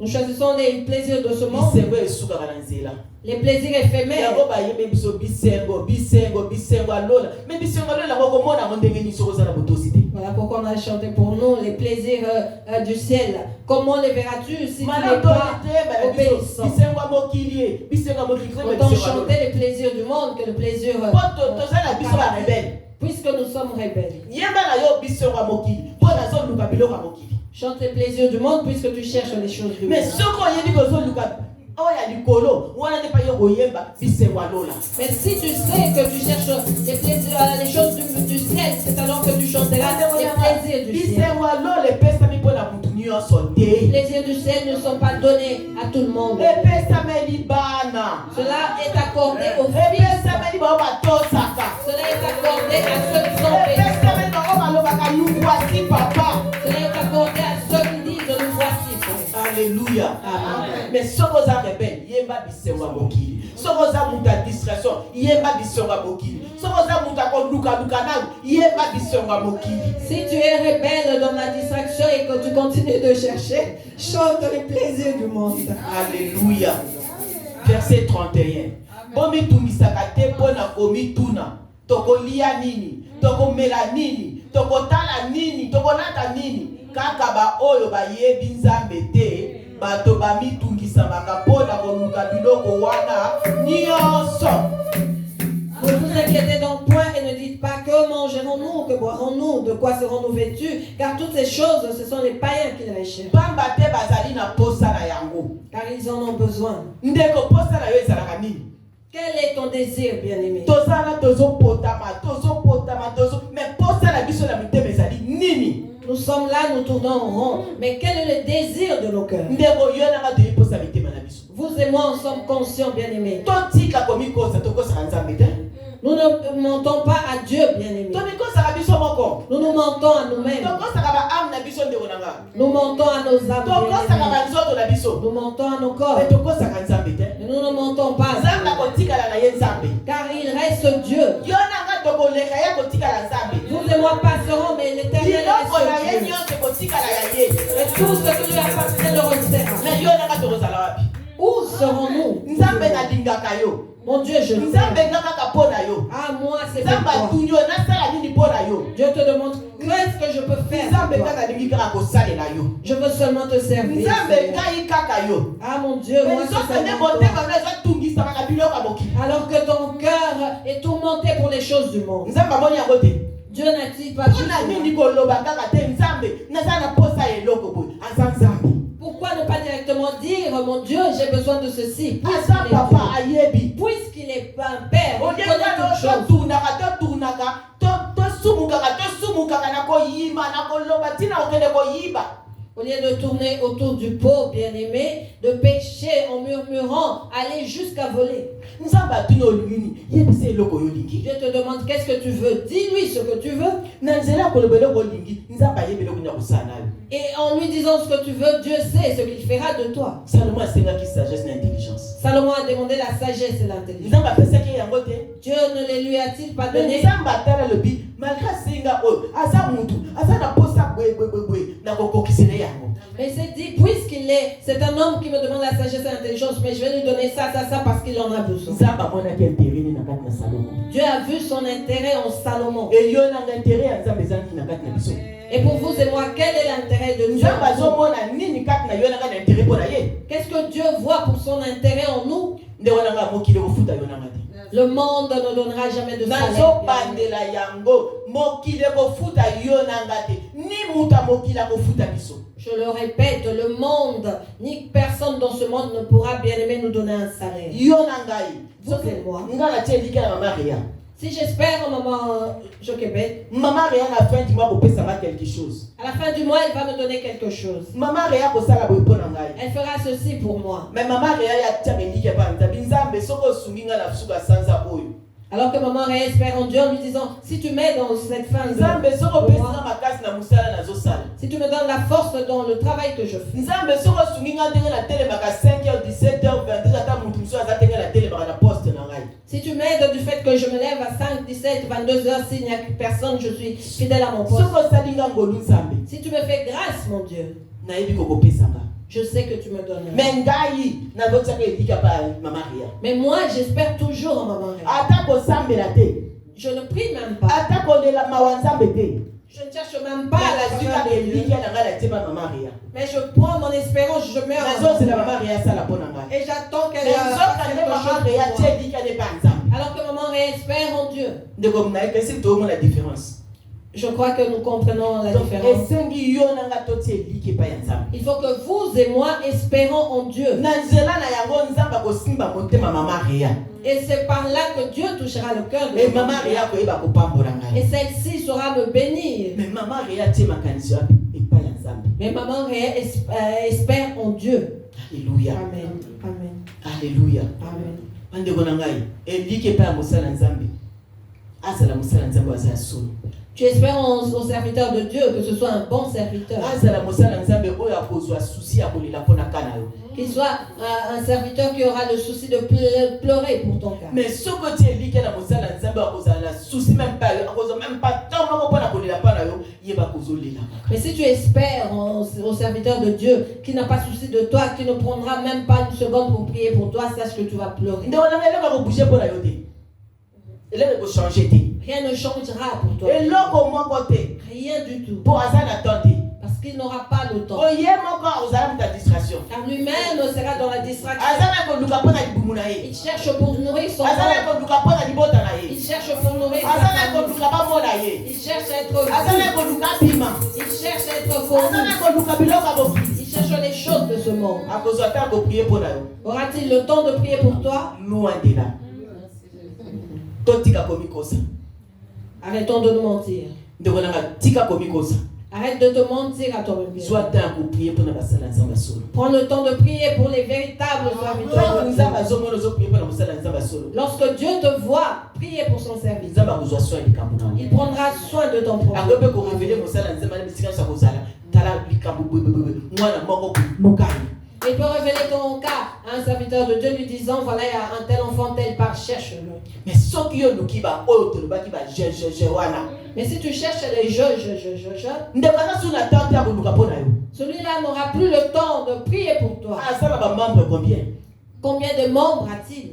Nous choisissons les plaisirs de ce monde. Les plaisirs éphémères. Voilà pourquoi on a chanté pour nous les plaisirs du ciel. Comment les verras-tu si tu n'es pas obéissant? Autant chanter les plaisirs du monde que le plaisir puisque nous sommes rebelles. Chante les plaisirs du monde puisque tu cherches les choses du monde. Mais si tu sais que tu cherches les plaisirs, les choses du ciel, c'est alors que tu chanteras les plaisirs du ciel. Les plaisirs du ciel ne sont pas donnés à tout le monde. Cela est accordé aux fils. Cela est accordé à ceux qui sont obéissants. Cela est accordé à ceux qui disent nous voici. Alléluia. Mais ce que vous avez yemba bisenwa mokili. Ce que vous avez muta distraction, yemba bisenwa mokili. Ce que vous avez muta konduka lukana, yemba bisenwa mokili. Si tu es rebelle dans la distraction et que tu continues de chercher, chante les plaisirs du monde. Alléluia. Verset 31. Bomi tumisaka te pona komi tuna. Toko lia nini, toko mela nini, toko tala nini, toko lata nini. Kaka ba oyo ba yebi nzambe te. Bato ba mitungisa makapona konuka biloko wana nyonso. Ne vous inquiétez donc point et ne dites pas que mangerons-nous, que boirons-nous, de quoi serons-nous vêtus, car toutes ces choses, ce sont les païens qui les recherchent. Car ils en ont besoin. Quel est ton désir, bien-aimé? Nous sommes là, nous tournons en rond. Mais quel est le désir de nos cœurs? Vous et moi, en sommes conscients, bien-aimés. Nous ne mentons pas à Dieu, bien-aimés. Nous nous mentons à nous-mêmes. Nous mentons à nos âmes, bien-aimés. Nous mentons à nos corps. Mais nous ne mentons pas à Dieu. Car il reste Dieu. Vous et moi passerons, mais l'Éternel reste Dieu. Et tout ce qui lui appartient le restera. Où serons-nous? Mon Dieu, je sais. Ah, moi, c'est pour toi. Dieu te demande, qu'est-ce que je peux faire pour toi? Je veux seulement te servir. Ah, mon Dieu, moi, c'est seulement toi. Alors que ton cœur est tourmenté pour les choses du monde. Dieu n'a-t-il pas dit? Pourquoi ne pas directement dire, mon Dieu, j'ai besoin de ceci? Puisqu'il est un père, il connaît toutes choses. Au lieu de tourner autour du pot, bien-aimé, de pécher en murmurant, aller jusqu'à voler. Dieu te demande qu'est-ce que tu veux. Dis-lui ce que tu veux. Et en lui disant ce que tu veux, Dieu sait ce qu'il fera de toi. Salomon a demandé la sagesse et l'intelligence. Dieu ne les lui a-t-il pas donné? Mais c'est dit, puisqu'il c'est un homme qui me demande la sagesse et l'intelligence, mais je vais lui donner ça parce qu'il en a besoin. Nzamba monaki intérêt na kati na Salomon. Dieu a vu son intérêt en Salomon. Et yo na intérêt ya Nzambe ezangi na kati na biso. Et pour vous et moi, quel est l'intérêt de Dieu? Nzamba azomona nini kati na yo na kati na intérêt pour ye. Qu'est-ce que Dieu voit pour son intérêt en nous? Nde wana nga mokili kofuta yo na ngati. Le monde ne donnera jamais de salaire. Nazobandela yango mokili kofuta yo na ngati. Ni muta mokili kofuta biso. Je le répète, le monde, ni personne dans ce monde ne pourra bien aimer nous donner un salaire. Yo na ngai. Vous et moi. Ngala tshedika na mama Ria. Si j'espère, maman Joquebet, Maman Ria à la fin du mois kopesa quelque chose. à la fin du mois, elle va me donner quelque chose. Maman Ria kosala boyepo na ngai. Elle fera ceci pour moi. Mais maman Ria ya tshedika pa nzabi nzambe soko sunginga na suka sanza oyo. Alors que maman Réa espère en Dieu en lui disant, si tu m'aides dans cette fin de nzambe soko pesa makasi na musala na zosala. si tu me donnes la force dans le travail que je fais. Nzambe soko sunginga ndenge na télé baka 5h 17h 22h ata mutu muso aza tenge na télé baka na poste na ngai. Si tu m'aides du fait que je me lève à 5, 17, 22 heures, s'il n'y a personne, je suis fidèle à mon poste. Soko salinga ngolu nzambe. Si tu me fais grâce, mon Dieu, Na yebi ko kopesa nga. je sais que tu me donnes. Mais ngai na botsaka edika pa maman Ria. Mais moi, j'espère toujours en maman Réa. Ata ko sambela te. Je ne prie même pas. Ata ko lela mawanzambe te. Je ne cherche même pas la La faveur suka de Dieu. edika na ngala tema maman Ria. Mais je prends mon espérance, je mets Nazo c'est la en maman Ria sala pona ngai. et j'attends qu'elle Mais fasse nzoka quelque nde maman chose Ria pour moi. tshedika ne pa nzambe. Alors que maman Réa espère en Dieu. Ndeko mna epesi to la différence. Je crois que nous comprenons la Donc différence. esengi yo na nga to tshedika pa ya nzambe. Il faut que vous et moi espérons en Dieu. Na nzela na yango nzamba ko simba motema maman Ria. Et c'est par là que Dieu touchera le cœur de Et maman Ria ko eba ko pambola ngai. Et celle-ci saura me bénir. Mais maman Ria tie makanisi wapi epa ya nzambe. Mais maman Réa espère en Dieu. Alléluia. Amen. Amen. Alléluia. Amen. Bandeko na ngai elike pa ya mosala nzambe. Asala mosala nzambe aza solo. Tu espères au serviteur de Dieu que ce soit un bon serviteur. Azala mosala nzambe oyo akozwa souci ya kolela mpona kana yo. Qu'il soit un serviteur qui aura le souci de pleurer pour ton cas. Mais soko ti elike na mosala nzambe akozala na souci même pas yo akozwa même pas tant moko mpona kolela mpona yo yeba kozolela. Mais si tu espères au serviteur de Dieu qui n'a pas souci de toi, qui ne prendra même pas une seconde pour prier pour toi, sache que tu vas pleurer. Nde wana eloko kobouger mpona yo te. Eloko kochanger te. Rien ne changera pour toi. Eloko moko te. Rien du tout. Po aza na temps te. Parce qu'il n'aura pas le temps. Oye moko ozala muta distraction. Car lui-même sera dans la distraction. Azala koluka mpona libumu na ye. Il cherche pour nourrir son Azala corps. koluka mpona libota na Il ye. cherche pour nourrir sa Azala famille. koluka bamona ye. Il cherche à être Azala vu. koluka bima. Il cherche à être Azala connu. koluka biloko ya bofi. Il cherche les choses de ce monde. Akozwa ta koprie mpona yo. Aura-t-il le temps de prier pour toi? Loin de là. Totika komikosa. Arrêtons de nous mentir. Ndeko nanga tika komikosa. Arrête de te mentir à toi-même. Soit temps pour prier mpona basala nzambe solo. Prends le temps de prier pour les véritables serviteurs. Nzambe azomona ozoprie mpona mosala nzambe solo. Lorsque Dieu te voit, prier pour son service. Nzambe akozwa soin likambo na yo. Il prendra soin de ton problème. Akope ko révéler mosala nzambe na bisika sa kozala. Tala likambo bwebwebwe. Mwana moko mokai. Il peut révéler ton cas à un serviteur de Dieu lui disant, voilà, il y a un tel enfant, tel part, cherche-le. Mais soki yo luki ba oyo tolobaki ba je wana. Mais si tu cherches les je, Ndeko na suna tante ya koluka mpona yo. celui-là n'aura plus le temps de prier pour toi. Asala ba membre combien? Combien de membres a-t-il?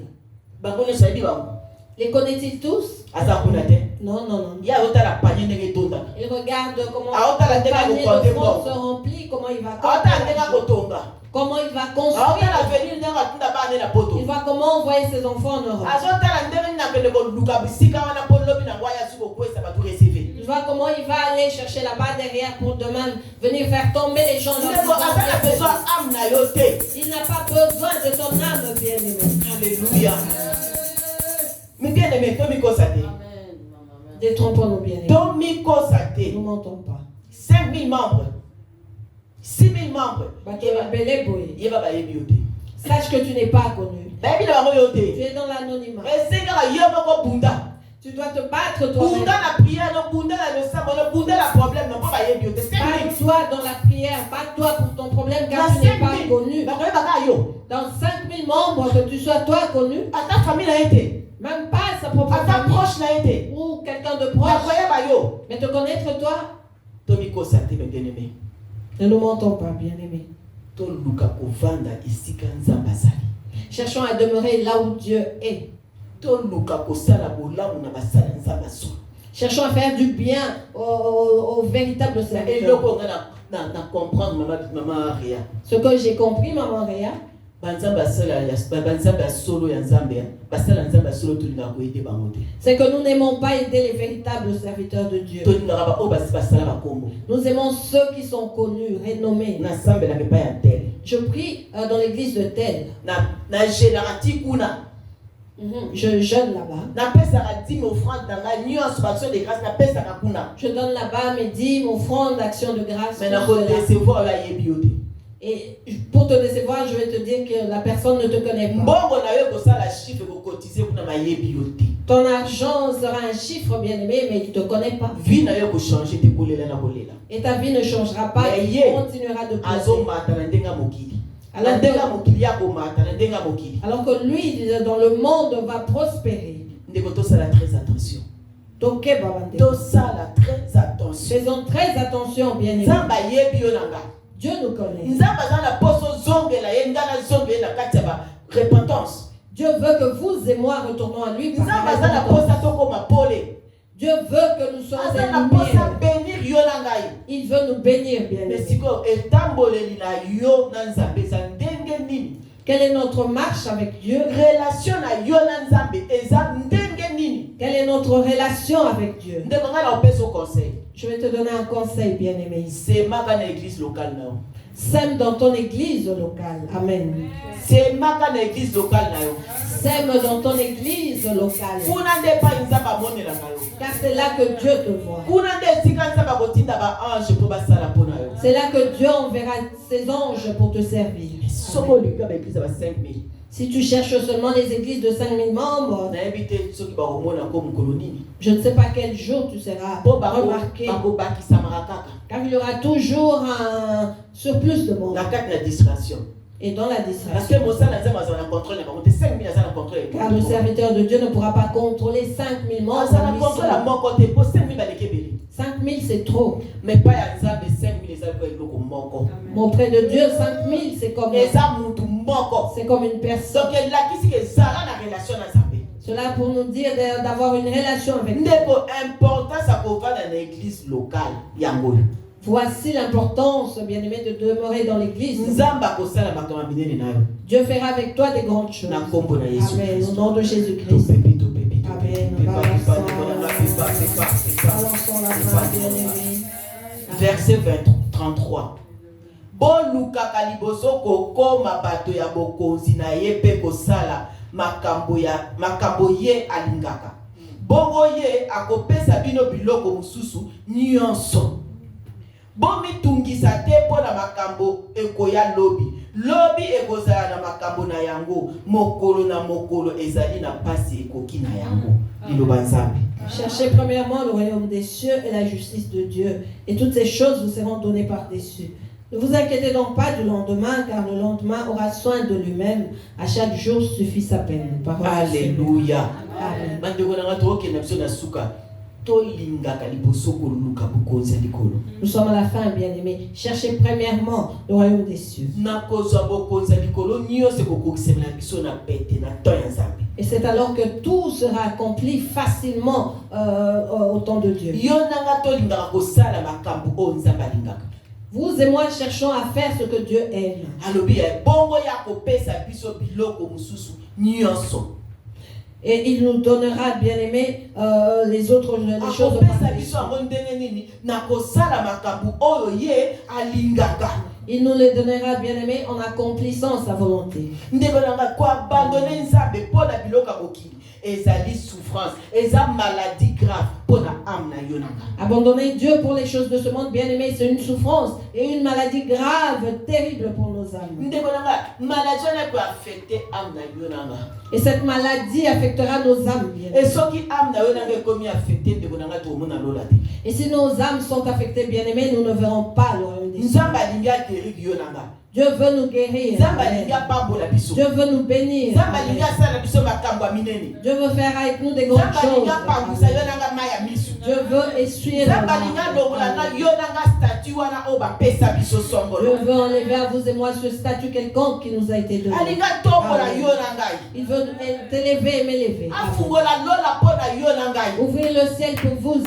Bango ne saidi ba. Les connaît-il tous? Asa kuna te. Non, non, non. Ya otala panye ndenge tonda. Il regarde comment Ah, on t'a la le tête à panier vous compter, de fonds bon. se remplit, comment il va Otala ndenge construire, kotonga. comment il va Otala construire. venir ndenge tunda ba na poto. Il va comment envoyer ses enfants en Europe. Azotala ndenge na kende ko luka bisika wana po lobi na ngwaya suko kwesa ba tu recevoir. Il voit comment il va aller chercher là-bas derrière pour demain venir faire tomber les gens dans Ndeko azala besoin am na yo te. Il n'a pas besoin de ton âme, bien-aimé. Alléluia. Mais bien aimé, Tomi Kosate. Détrompons-nous, bien-aimés. Tomi Kosate. Nous ne mentons pas. 5000 membres. 6000 membres. Bakebele boye. Yeba ba yebi yo te. Sache que tu n'es pas connu. Ba yebi na bango yo Tu te. es dans l'anonymat. Esenga yo moko bunda. Tu dois te battre toi-même. Bunda na prière, no bunda na le sabo, no bunda la problème, no ba yebi yo te. 5000. Bats-toi dans la prière. Bats-toi pour ton problème car tu n'es pas connu. Ba koyeba ka yo. Dans 5000 membres, que tu sois toi connu, Ata famille na été. même pas sa propre Ata famille proche na été. ou quelqu'un de Ba proche, koyeba yo. mais te connaître toi, Tomi Kosate, mes bien-aimés. ne nous mentons pas, bien-aimé. toluka kovanda esika nzambe azali. Cherchons à demeurer là où Dieu est. Toluka kosala bolamu na basala nzambe solo. Cherchons à faire du bien aux véritables serviteurs. Na comprendre maman Réa. Ce que j'ai compris, maman Réa, c'est que nous n'aimons pas aider les véritables serviteurs de Dieu. Nous aimons ceux qui sont connus, renommés. Je prie dans l'église de Tel. Je jeûne là-bas. Je donne là-bas mes dîmes, offrandes, d'actions de grâce. Et pour te décevoir, je vais te dire que la personne ne te connaît pas. Ton argent sera un chiffre bien aimé, mais il ne te connaît pas. Et ta vie ne changera pas, il continuera de pleurer. Alors que lui, dans le monde, va prospérer. Très attention. Faisons très attention, bien aimé. Dieu nous connaît. Dieu veut que vous et moi retournons à lui. Dieu veut que nous soyons lumière. Il veut nous bénir, bien aimé. Quelle est notre marche avec Dieu? Quelle est notre relation avec Dieu? Je vais te donner un conseil, bien aimé. Sème dans ton église locale. Amen. Sème dans ton église locale. Car c'est là que Dieu te voit. C'est là que Dieu enverra ses anges pour te servir. Si tu cherches seulement les églises de 5000 membres, je ne sais pas quel jour tu seras remarqué. Car il y aura toujours un surplus de monde. Et dans la distraction. Car le serviteur de Dieu ne pourra pas contrôler 5000 membres. 5000 c'est trop. Mais auprès de Dieu, 5000 c'est comme une personne. Cela pour nous dire d'avoir une relation avec Dieu. Voici l'importance, bien-aimé, de demeurer dans l'église. Dieu fera avec toi des grandes choses. Amen. Au nom de Jésus-Christ. Amen. Verset 33. Bolukaka liboso kokoma bato ya bokonzi na ye pe kosala makambo ye alingaka. Bongo ye akopesa bino biloko mususu nyonso. Bomi tungisa te pona makambo ekoya lobi. Lobi ekozala na makambo na yango. Mokolo na mokolo ezali na pasi ekoki na yango. Liloba nzambe. Cherchez premièrement le royaume des cieux et la justice de Dieu, et toutes ces choses vous seront données par-dessus. Ne vous inquiétez donc pas du lendemain, car le lendemain aura soin de lui-même. À chaque jour suffit sa peine. Alléluia. Amen. Nous sommes à la fin, bien-aimés. Cherchez premièrement le royaume des cieux. Et c'est alors que tout sera accompli facilement au temps de Dieu. Vous et moi cherchons à faire ce que Dieu aime. Et il nous donnera, bien aimé, les autres choses. Il nous les donnera, bien aimé, en accomplissant sa volonté. Abandonner Dieu pour les choses de ce monde, bien aimé, c'est une souffrance et une maladie grave, terrible pour nos âmes. Et cette maladie affectera nos âmes, bien aimé. Et si nos âmes sont affectées, bien aimé, nous ne verrons pas le royaume des cieux. Dieu veut nous guérir. Dieu veut nous bénir. Dieu veut faire avec nous des grandes choses. Je veux essuyer la larme. Je veux enlever à vous et moi ce statut quelconque qui nous a été donné. Il veut t'élever et m'élever. Ouvrir le ciel pour vous.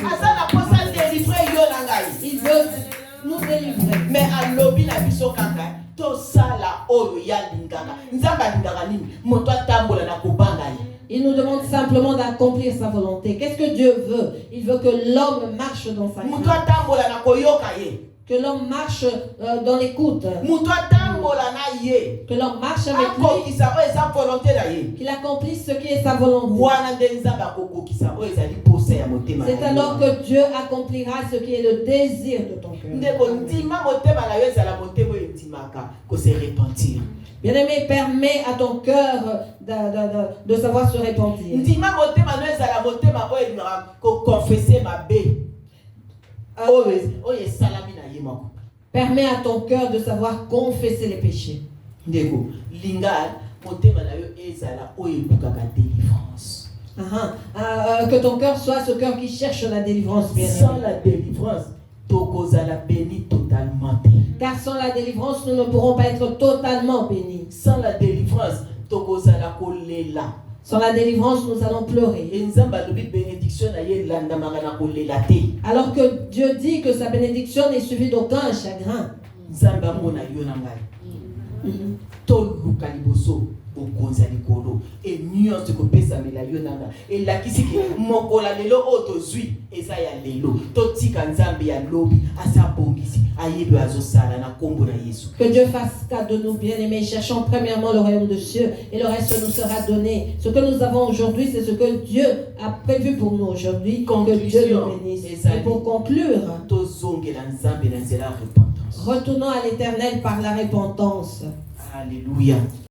Il veut nous délivrer. Mais à l'obi na biso kanga to sala oyo ya lingaka nzamba lingaka nini moto atambola na kobanga ye. Il nous demande simplement d'accomplir sa volonté. Qu'est-ce que Dieu veut? Il veut que l'homme marche dans sa moto atambola na koyoka ye. Que l'homme marche dans l'écoute. Moto atambola na ye. Que l'homme marche avec lui. Qui sa volonté na ye. Qu'il accomplisse ce qui est sa volonté. Wana nde nzamba koko ki sa o ezali posa ya motema. C'est alors que Dieu accomplira ce qui est le désir de ton cœur. Ndeko ndima motema na yo ezala motema etimaka ko se repentir. Bien-aimé, permets à ton cœur de savoir se repentir. Ndima motema no ezala motema o elingaka ko confesser ma bé. Permets à ton cœur de savoir confesser les péchés. Ndeko linga motema na yo ezala o ebukaka délivrance. Que ton cœur soit ce cœur qui cherche la délivrance, bien-aimé. Sans la délivrance, tokozala béni totalement. Car sans la délivrance, nous ne pourrons pas être totalement bénis. Sans la délivrance, tokozala kolela. Sans la délivrance, nous allons pleurer. Alors que Dieu dit que sa bénédiction n'est suivie d'aucun chagrin. okonza likolo et nyonso kopesa mela yo nanga elakisi ki mokola lelo otozwi eza ya lelo totika nzambe ya lobi asabongisi ayebi azosala na kombo na Yesu. Que Dieu fasse cas de nous, bien-aimés. Cherchons premièrement le royaume de cieux et le reste nous sera donné. Ce que nous avons aujourd'hui, c'est ce que Dieu a prévu pour nous aujourd'hui. Que Dieu nous bénisse. Et pour conclure, retournons à l'Éternel par la repentance. Alléluia.